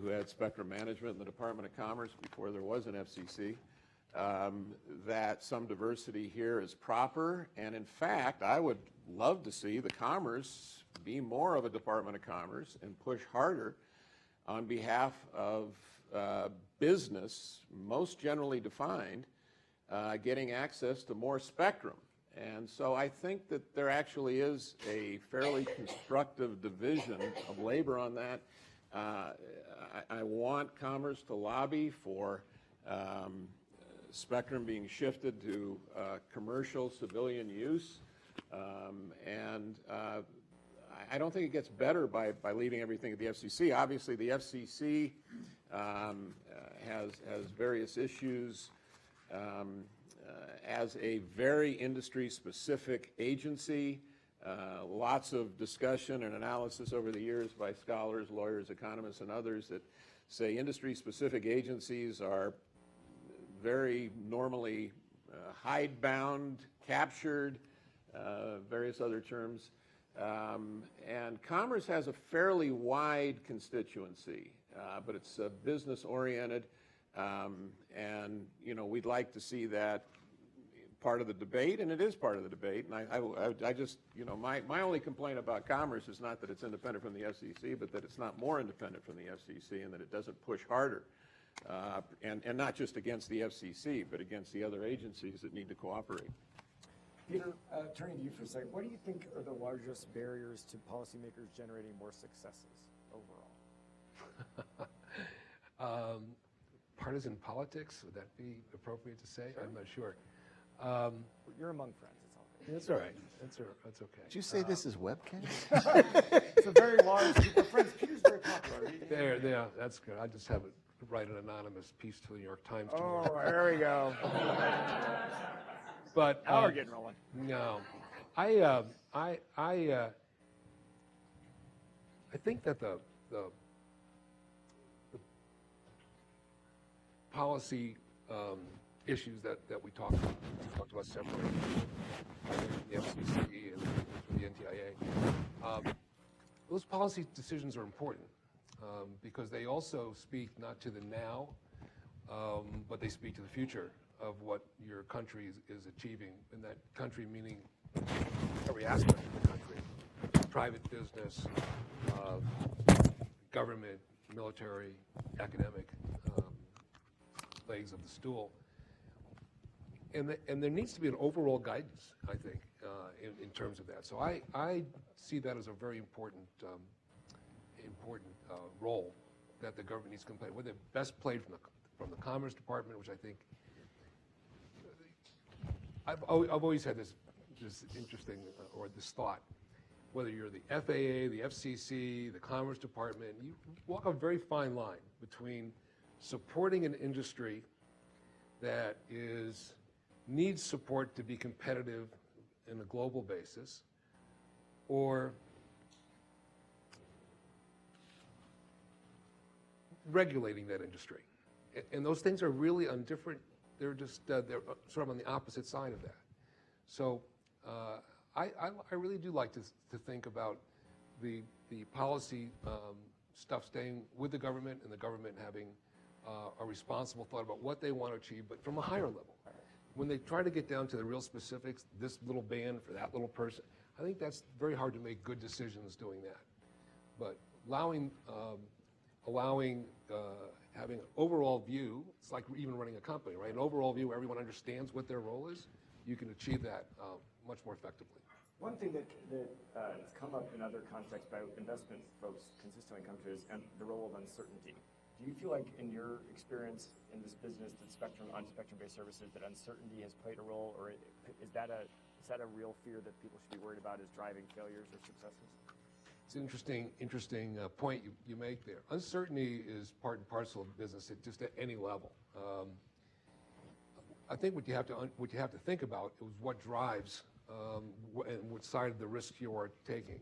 had spectrum management in the Department of Commerce before there was an FCC, that some diversity here is proper. And in fact, I would love to see the Commerce be more of a Department of Commerce and push harder on behalf of business, most generally defined, getting access to more spectrum. And so I think that there actually is a fairly constructive division of labor on that. I want Commerce to lobby for spectrum being shifted to commercial civilian use. I don't think it gets better by leaving everything at the FCC. Obviously, the FCC has various issues as a very industry-specific agency. Lots of discussion and analysis over the years by scholars, lawyers, economists, and others that say industry-specific agencies are very normally hidebound, captured, various other terms. And Commerce has a fairly wide constituency, but it's business-oriented, and we'd like to see that part of the debate, and it is part of the debate. And I just, my only complaint about Commerce is not that it's independent from the FCC, but that it's not more independent from the FCC, and that it doesn't push harder, and not just against the FCC, but against the other agencies that need to cooperate. Peter, turning to you for a second, what do you think are the largest barriers to policymakers generating more successes overall? partisan politics. Would that be appropriate to say? I'm not sure. You're among friends, it's all good. That's all right. That's okay. Did you say this is webcam? It's a very large group of friends. Peter's very popular. There, that's good. I just have it write an anonymous piece to the New York Times Oh, tomorrow. there we go. But Now we're getting rolling. no, I think that the policy issues that we talked about separately, the FCC and the NTIA, those policy decisions are important because they also speak not to the now, but they speak to the future of what your country is achieving, and that country meaning every aspect of the country, private business, government, military, academic legs of the stool. And there needs to be an overall guidance, I think, in terms of that. So I see that as a very important role that the government needs to play. Whether best played from the Commerce Department, which I think I've always had this interesting or this thought. Whether you're the FAA, the FCC, the Commerce Department, you walk a very fine line between supporting an industry that needs support to be competitive in a global basis, or regulating that industry. And those things are really on different, they're sort of on the opposite side of that. So I really do like to think about the policy stuff staying with the government, and the government having a responsible thought about what they want to achieve, but from a higher level. When they try to get down to the real specifics, this little band for that little person, I think that's very hard to make good decisions doing that. But allowing having an overall view, it's like even running a company, right? An overall view where everyone understands what their role is, you can achieve that much more effectively. One thing that has come up in other contexts by investment folks consistently come to is the role of uncertainty. Do you feel like in your experience in this business that on spectrum-based services that uncertainty has played a role, or is that a real fear that people should be worried about as driving failures or successes? It's an interesting point you make there. Uncertainty is part and parcel of business just at any level. I think what you have to think about is what drives and what side of the risk you are taking.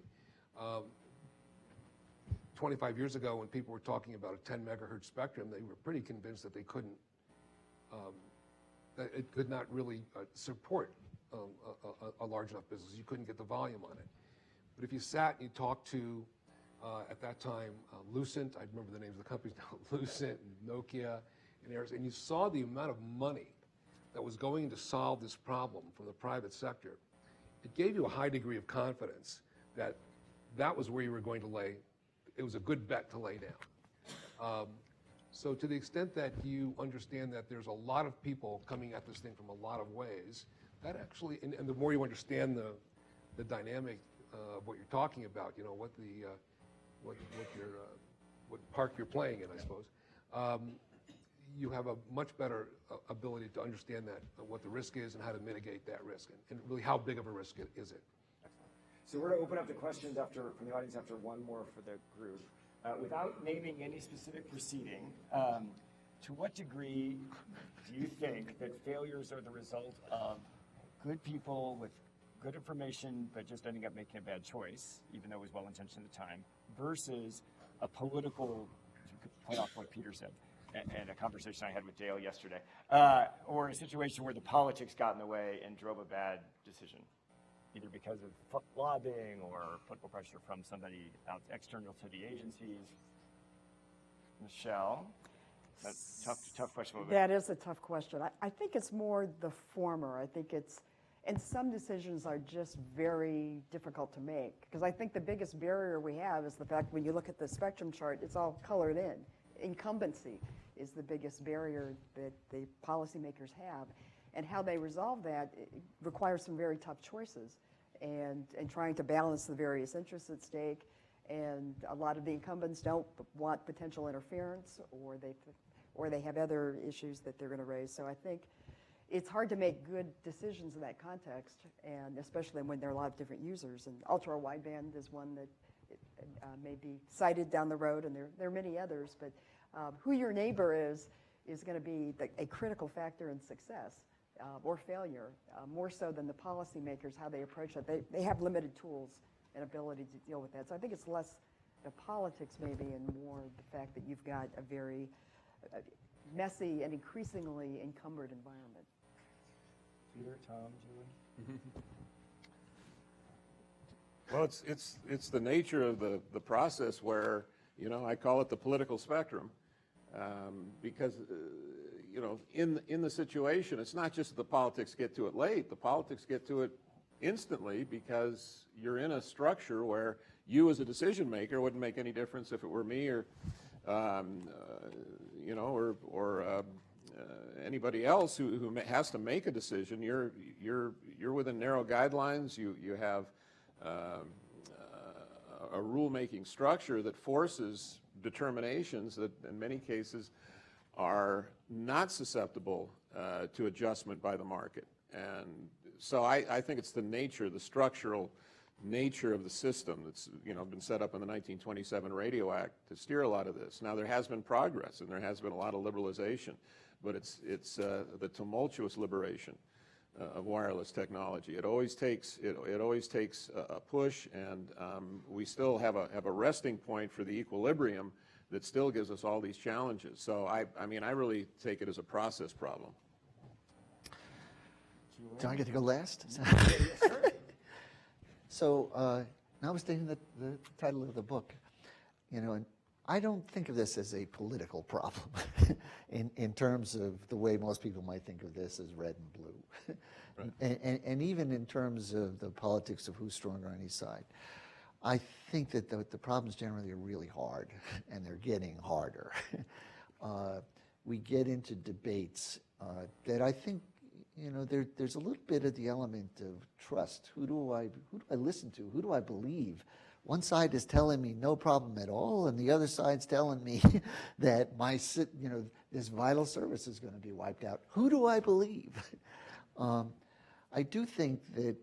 25 years ago, when people were talking about a 10 megahertz spectrum, they were pretty convinced that they couldn't, that it could not really support a large enough business. You couldn't get the volume on it. But if you sat and you talked to, at that time, Lucent, I remember the names of the companies now, Lucent and Nokia and Ericsson, and you saw the amount of money that was going to solve this problem from the private sector, it gave you a high degree of confidence that that was where you were going to lay. It was a good bet to lay down. So to the extent that you understand that there's a lot of people coming at this thing from a lot of ways, that actually, and the more you understand the dynamic of what you're talking about, you know, what park you're playing in, I suppose, you have a much better ability to understand that what the risk is and how to mitigate that risk, and really how big of a risk is it. So we're going to open up the questions from the audience after one more for the group. Without naming any specific proceeding, to what degree do you think that failures are the result of good people with good information but just ending up making a bad choice, even though it was well-intentioned at the time, versus a political, to play off what Peter said, and a conversation I had with Dale yesterday, or a situation where the politics got in the way and drove a bad decision, either because of lobbying or political pressure from somebody external to the agencies? Michele, that's a tough question. That is a tough question. I think it's more the former. I think and some decisions are just very difficult to make, because I think the biggest barrier we have is the fact when you look at the spectrum chart, it's all colored in. Incumbency is the biggest barrier that the policymakers have. And how they resolve that requires some very tough choices, and trying to balance the various interests at stake. And a lot of the incumbents don't want potential interference, or they or they have other issues that they're going to raise. So I think it's hard to make good decisions in that context, and especially when there are a lot of different users. And ultra wideband is one that may be cited down the road, and there are many others. But who your neighbor is going to be a critical factor in success or failure, more so than the policymakers, how they approach it. They have limited tools and ability to deal with that. So I think it's less the politics maybe and more the fact that you've got a very messy and increasingly encumbered environment. Peter, Tom, Julie? Well, it's the nature of the process where, you know, I call it the political spectrum, because, you know, in the situation, it's not just that the politics get to it late. The politics get to it instantly because you're in a structure where you as a decision maker wouldn't make any difference if it were me or, you know, or anybody else who has to make a decision. You're within narrow guidelines. You have a rule-making structure that forces determinations that in many cases are not susceptible to adjustment by the market. And so I think it's the nature, the structural nature of the system that's, you know, been set up in the 1927 Radio Act to steer a lot of this. Now, there has been progress and there has been a lot of liberalization, but it's the tumultuous liberation of wireless technology. It always takes a push, and we still have a resting point for the equilibrium that still gives us all these challenges. So I mean, I really take it as a process problem. Do I get to go last? So, notwithstanding the title of the book, you know, and I don't think of this as a political problem in terms of the way most people might think of this as red and blue. Right. And even in terms of the politics of who's stronger on each side. I think that the problems generally are really hard, and they're getting harder. We get into debates that I think, you know, there's a little bit of the element of trust. Who do I listen to? Who do I believe? One side is telling me no problem at all, and the other side's telling me that you know, this vital service is going to be wiped out. Who do I believe? I do think that,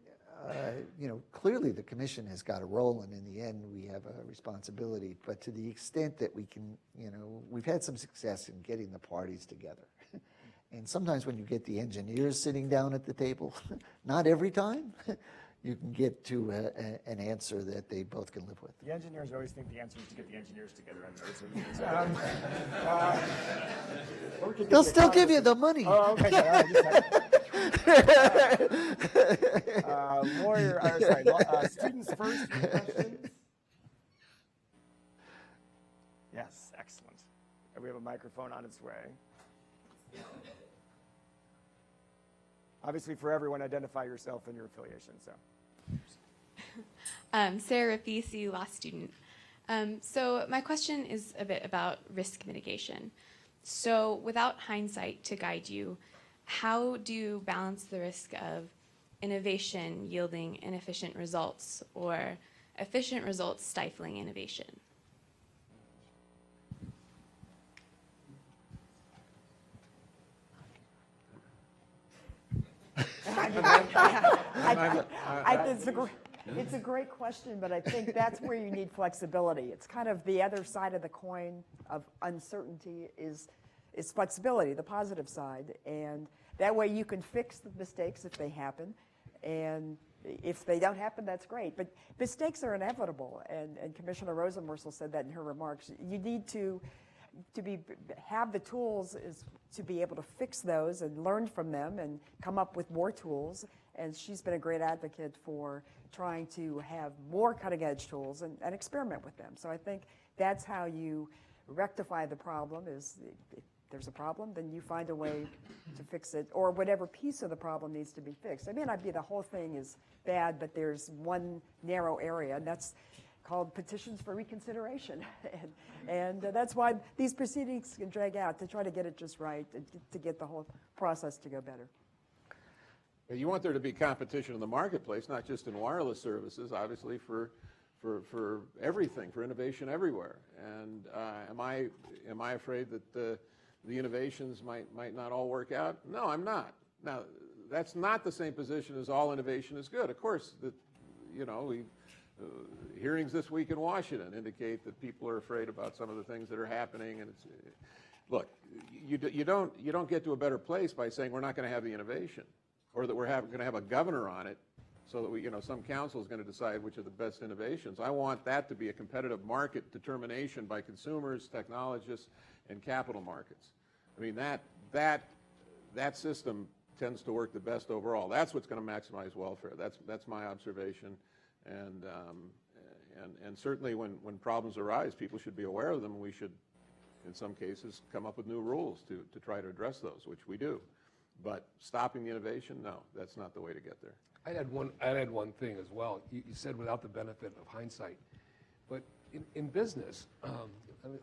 you know, clearly the commission has got a role, and in the end we have a responsibility. But to the extent that we can, you know, we've had some success in getting the parties together. And sometimes when you get the engineers sitting down at the table, not every time, you can get to an answer that they both can live with. The engineers always think the answer is to get the engineers together. They'll still give you the money. Oh, okay. All right, students first. Questions? Yes, excellent. We have a microphone on its way. Obviously, for everyone, identify yourself and your affiliation. So, Sarah Rippey, CU Law student. So my question is a bit about risk mitigation. So without hindsight to guide you, how do you balance the risk of innovation yielding inefficient results or efficient results stifling innovation? It's a great question, but I think that's where you need flexibility. It's kind of the other side of the coin of uncertainty is flexibility, the positive side. And that way you can fix the mistakes if they happen. And if they don't happen, that's great. But mistakes are inevitable. And Commissioner Rosenworcel said that in her remarks. You need to have the tools is to be able to fix those and learn from them and come up with more tools. And she's been a great advocate for trying to have more cutting edge tools and experiment with them. So I think that's how you rectify the problem is if there's a problem, then you find a way to fix it, or whatever piece of the problem needs to be fixed. It may not be the whole thing is bad, but there's one narrow area, and that's called petitions for reconsideration. and that's why these proceedings can drag out, to try to get it just right, to get the whole process to go better. You want there to be competition in the marketplace, not just in wireless services, obviously for everything, for innovation everywhere. And am I afraid that the innovations might not all work out? No, I'm not. Now, that's not the same position as all innovation is good. Of course, hearings this week in Washington indicate that people are afraid about some of the things that are happening, and look, you don't get to a better place by saying we're not going to have the innovation, or that we're going to have a governor on it, so that some council is going to decide which are the best innovations. I want that to be a competitive market determination by consumers, technologists, and capital markets. I mean, that system tends to work the best overall. That's what's going to maximize welfare. That's my observation, and certainly when problems arise, people should be aware of them, and we should, in some cases, come up with new rules to try to address those, which we do. But stopping the innovation, no, that's not the way to get there. I'd add one thing as well. You said without the benefit of hindsight, but in business, I'm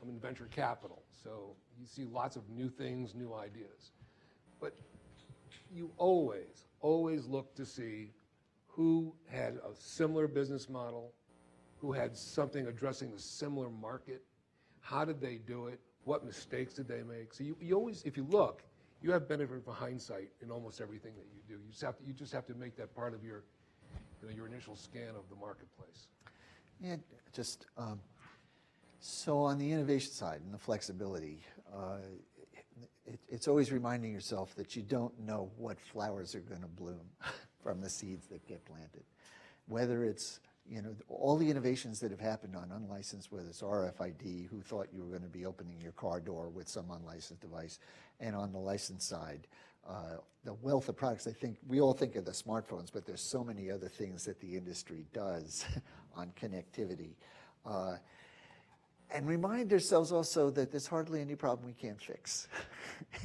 in venture capital, so you see lots of new things, new ideas. But you always look to see who had a similar business model, who had something addressing a similar market, how did they do it, what mistakes did they make. So you always, if you look, you have benefit from hindsight in almost everything that you do. You just have to make that part of your initial scan of the marketplace. Yeah, just so on the innovation side and the flexibility, it's always reminding yourself that you don't know what flowers are going to bloom from the seeds that get planted. Whether it's all the innovations that have happened on unlicensed, whether it's RFID, who thought you were going to be opening your car door with some unlicensed device, and on the licensed side, the wealth of products. I think we all think of the smartphones, but there's so many other things that the industry does on connectivity. And remind ourselves also that there's hardly any problem we can't fix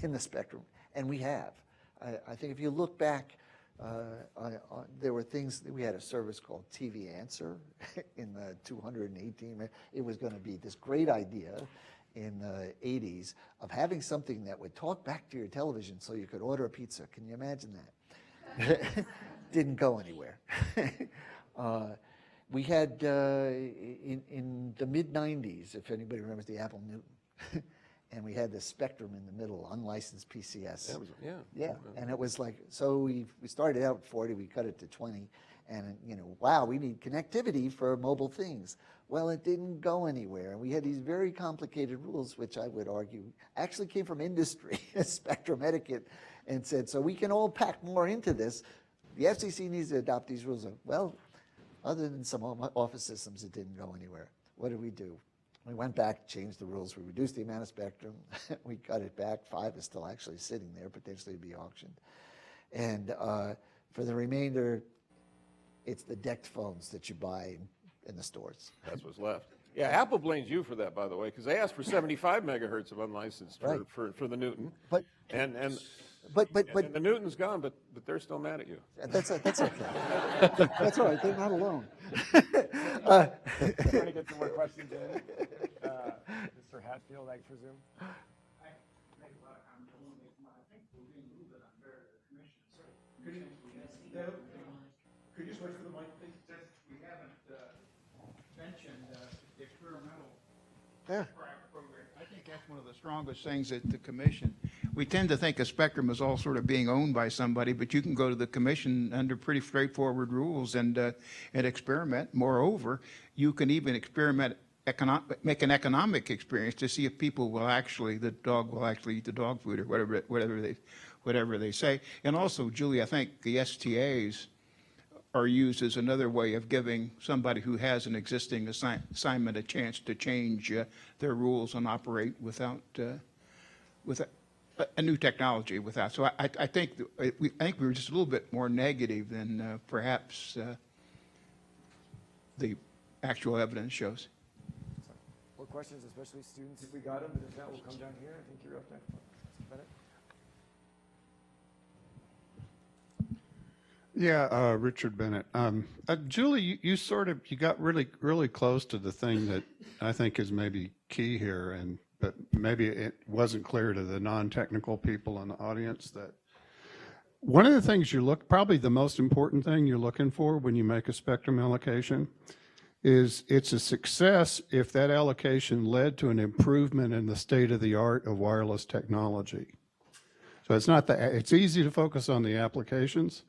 in the spectrum, and we have. I think if you look back, there were things, we had a service called TV Answer in the 218. It was going to be this great idea in the 80s of having something that would talk back to your television so you could order a pizza. Can you imagine that? Didn't go anywhere. We had, in the mid-90s, if anybody remembers the Apple Newton, and we had the Spectrum in the middle, unlicensed PCS. Yeah, and it was like, so we started out at 40, we cut it to 20, and wow, we need connectivity for mobile things. Well, it didn't go anywhere, and we had these very complicated rules, which I would argue actually came from industry, spectrum etiquette, and said, so we can all pack more into this. The FCC needs to adopt these rules. Well, other than some office systems, it didn't go anywhere. What did we do? We went back, changed the rules. We reduced the amount of spectrum. We cut it back. 5 is still actually sitting there, potentially to be auctioned. And for the remainder, it's the decked phones that you buy in the stores. That's what's left. Yeah, Apple blames you for that, by the way, because they asked for 75 megahertz of unlicensed for the Newton. But the Newton's gone, but they're still mad at you. That's okay. That's all right. They're not alone. We're going to get some more questions in. Mr. Hatfield, I presume. I make a lot of comments. I won't make mine. I think we're being a little bit unfair to the commission. Could you switch to the mic, please? Since we haven't mentioned the experimental program, I think that's one of the strongest things at the commission. We tend to think a spectrum is all sort of being owned by somebody, but you can go to the commission under pretty straightforward rules and experiment. Moreover, you can even experiment, make an economic experience to see if people will actually, the dog will actually eat the dog food or whatever they say. And also, Julie, I think the STAs are used as another way of giving somebody who has an existing assignment a chance to change their rules and operate without a new technology without. So I think we were just a little bit more negative than perhaps the actual evidence shows. More questions, especially students, if we got them. But if not, we'll come down here. I think you're up next. Mr. Bennett. Yeah, Richard Bennett. Julie, you got really close to the thing that I think is maybe key here, but maybe it wasn't clear to the non-technical people in the audience that one of the things probably the most important thing you're looking for when you make a spectrum allocation is it's a success if that allocation led to an improvement in the state of the art of wireless technology. So it's not that, it's easy to focus on the applications,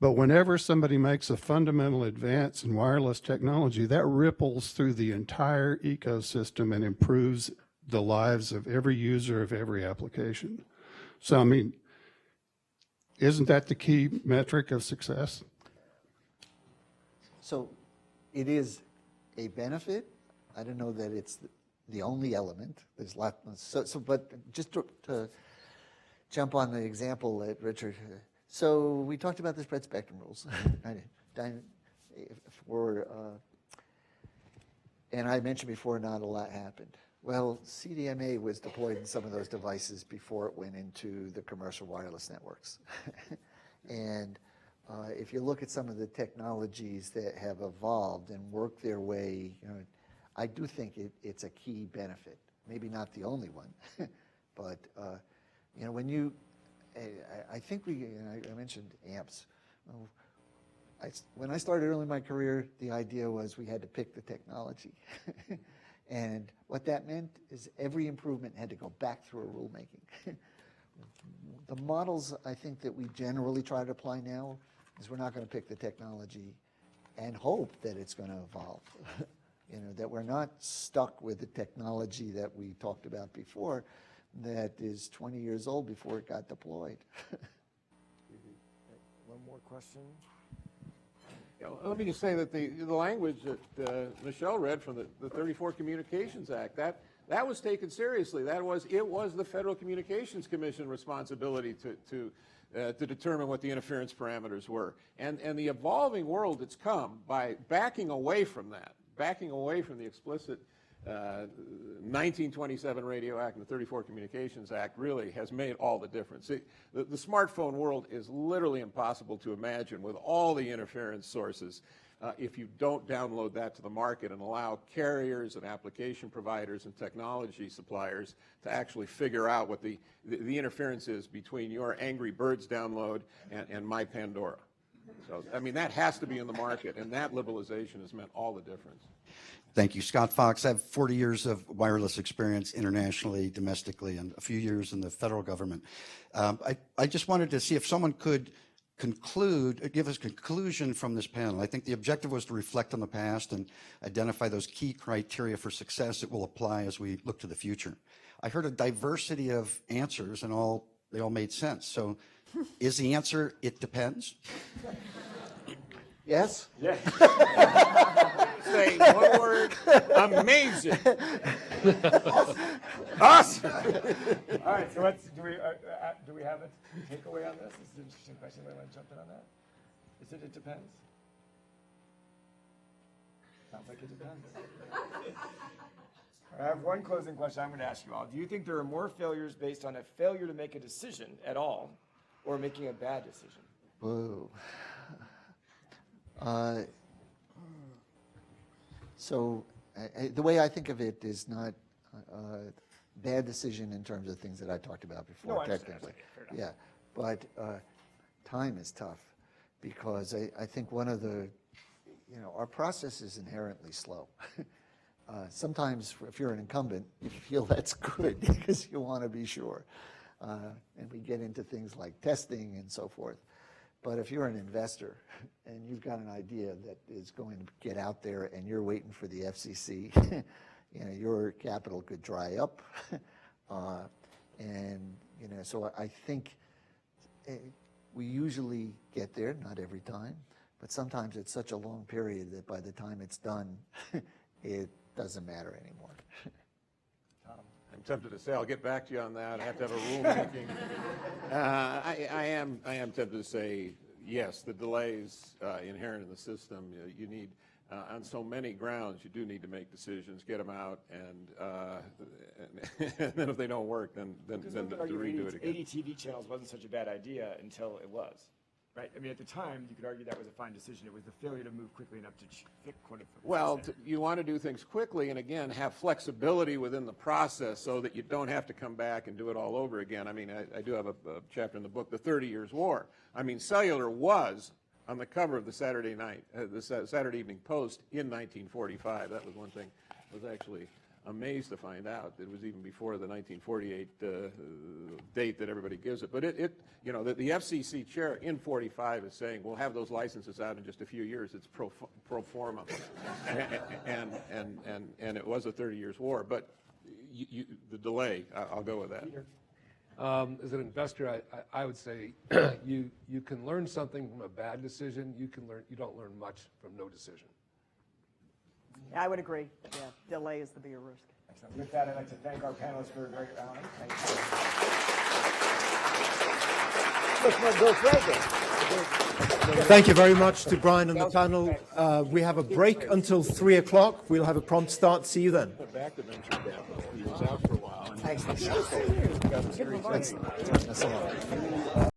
but whenever somebody makes a fundamental advance in wireless technology, that ripples through the entire ecosystem and improves the lives of every user of every application. So, I mean, isn't that the key metric of success? So it is a benefit. I don't know that it's the only element. There's lots. But just to jump on the example that Richard. So we talked about the spread spectrum rules. And I mentioned before, not a lot happened. Well, CDMA was deployed in some of those devices before it went into the commercial wireless networks. And if you look at some of the technologies that have evolved and worked their way, I do think it's a key benefit. Maybe not the only one, but when you, I think I mentioned amps. When I started early in my career, the idea was we had to pick the technology. And what that meant is every improvement had to go back through a rulemaking. The models I think that we generally try to apply now is we're not going to pick the technology and hope that it's going to evolve. That we're not stuck with the technology that we talked about before that is 20 years old before it got deployed. One more question. Let me just say that the language that Michele read from the 34 Communications Act, that was taken seriously. It was the Federal Communications Commission responsibility to determine what the interference parameters were. And the evolving world that's come by backing away from that, backing away from the explicit 1927 Radio Act and the 34 Communications Act really has made all the difference. The smartphone world is literally impossible to imagine with all the interference sources if you don't download that to the market and allow carriers and application providers and technology suppliers to actually figure out what the interference is between your Angry Birds download and my Pandora. So, I mean, that has to be in the market, and that liberalization has meant all the difference. Thank you. Scott Fox. I have 40 years of wireless experience internationally, domestically, and a few years in the federal government. I just wanted to see if someone could give us a conclusion from this panel. I think the objective was to reflect on the past and identify those key criteria for success that will apply as we look to the future. I heard a diversity of answers, and they all made sense. So is the answer, it depends? Yes? Yeah. Say one word, amazing. Awesome. All right, so do we have a takeaway on this? This is an interesting question. Anybody want to jump in on that? It depends? Sounds like it depends. I have one closing question I'm going to ask you all. Do you think there are more failures based on a failure to make a decision at all or making a bad decision? Whoa. So the way I think of it is not a bad decision in terms of things that I talked about before. No, I understand. Technically. Okay, fair enough. Yeah, but time is tough because I think one of the, our process is inherently slow. Sometimes if you're an incumbent, you feel that's good because you want to be sure. And we get into things like testing and so forth. But if you're an investor and you've got an idea that is going to get out there and you're waiting for the FCC, your capital could dry up. So I think we usually get there, not every time, but sometimes it's such a long period that by the time it's done, it doesn't matter anymore. I'm tempted to say I'll get back to you on that. I have to have a rulemaking. I am tempted to say yes. The delays inherent in the system. You need on so many grounds. You do need to make decisions, get them out, and then if they don't work, then to redo it again. 80 TV channels wasn't such a bad idea until it was. Right? I mean, at the time, you could argue that was a fine decision. It was the failure to move quickly enough to fix. Well, you want to do things quickly and, again, have flexibility within the process so that you don't have to come back and do it all over again. I mean, I do have a chapter in the book, The 30 Years' War. I mean, cellular was on the cover of the Saturday Evening Post in 1945. That was one thing I was actually amazed to find out. It was even before the 1948 date that everybody gives it. But the FCC chair in 45 is saying we'll have those licenses out in just a few years. It's pro forma, and it was a 30 years war. But the delay, I'll go with that. As an investor, I would say you can learn something from a bad decision. You don't learn much from no decision. I would agree. Yeah, delay is the bigger risk. Excellent. With that, I'd like to thank our panelists for a great round. Thank you very much to Bryan and the panel. We have a break until 3 o'clock. We'll have a prompt start. See you then. Back to venture capital. He was out for a while. Thanks.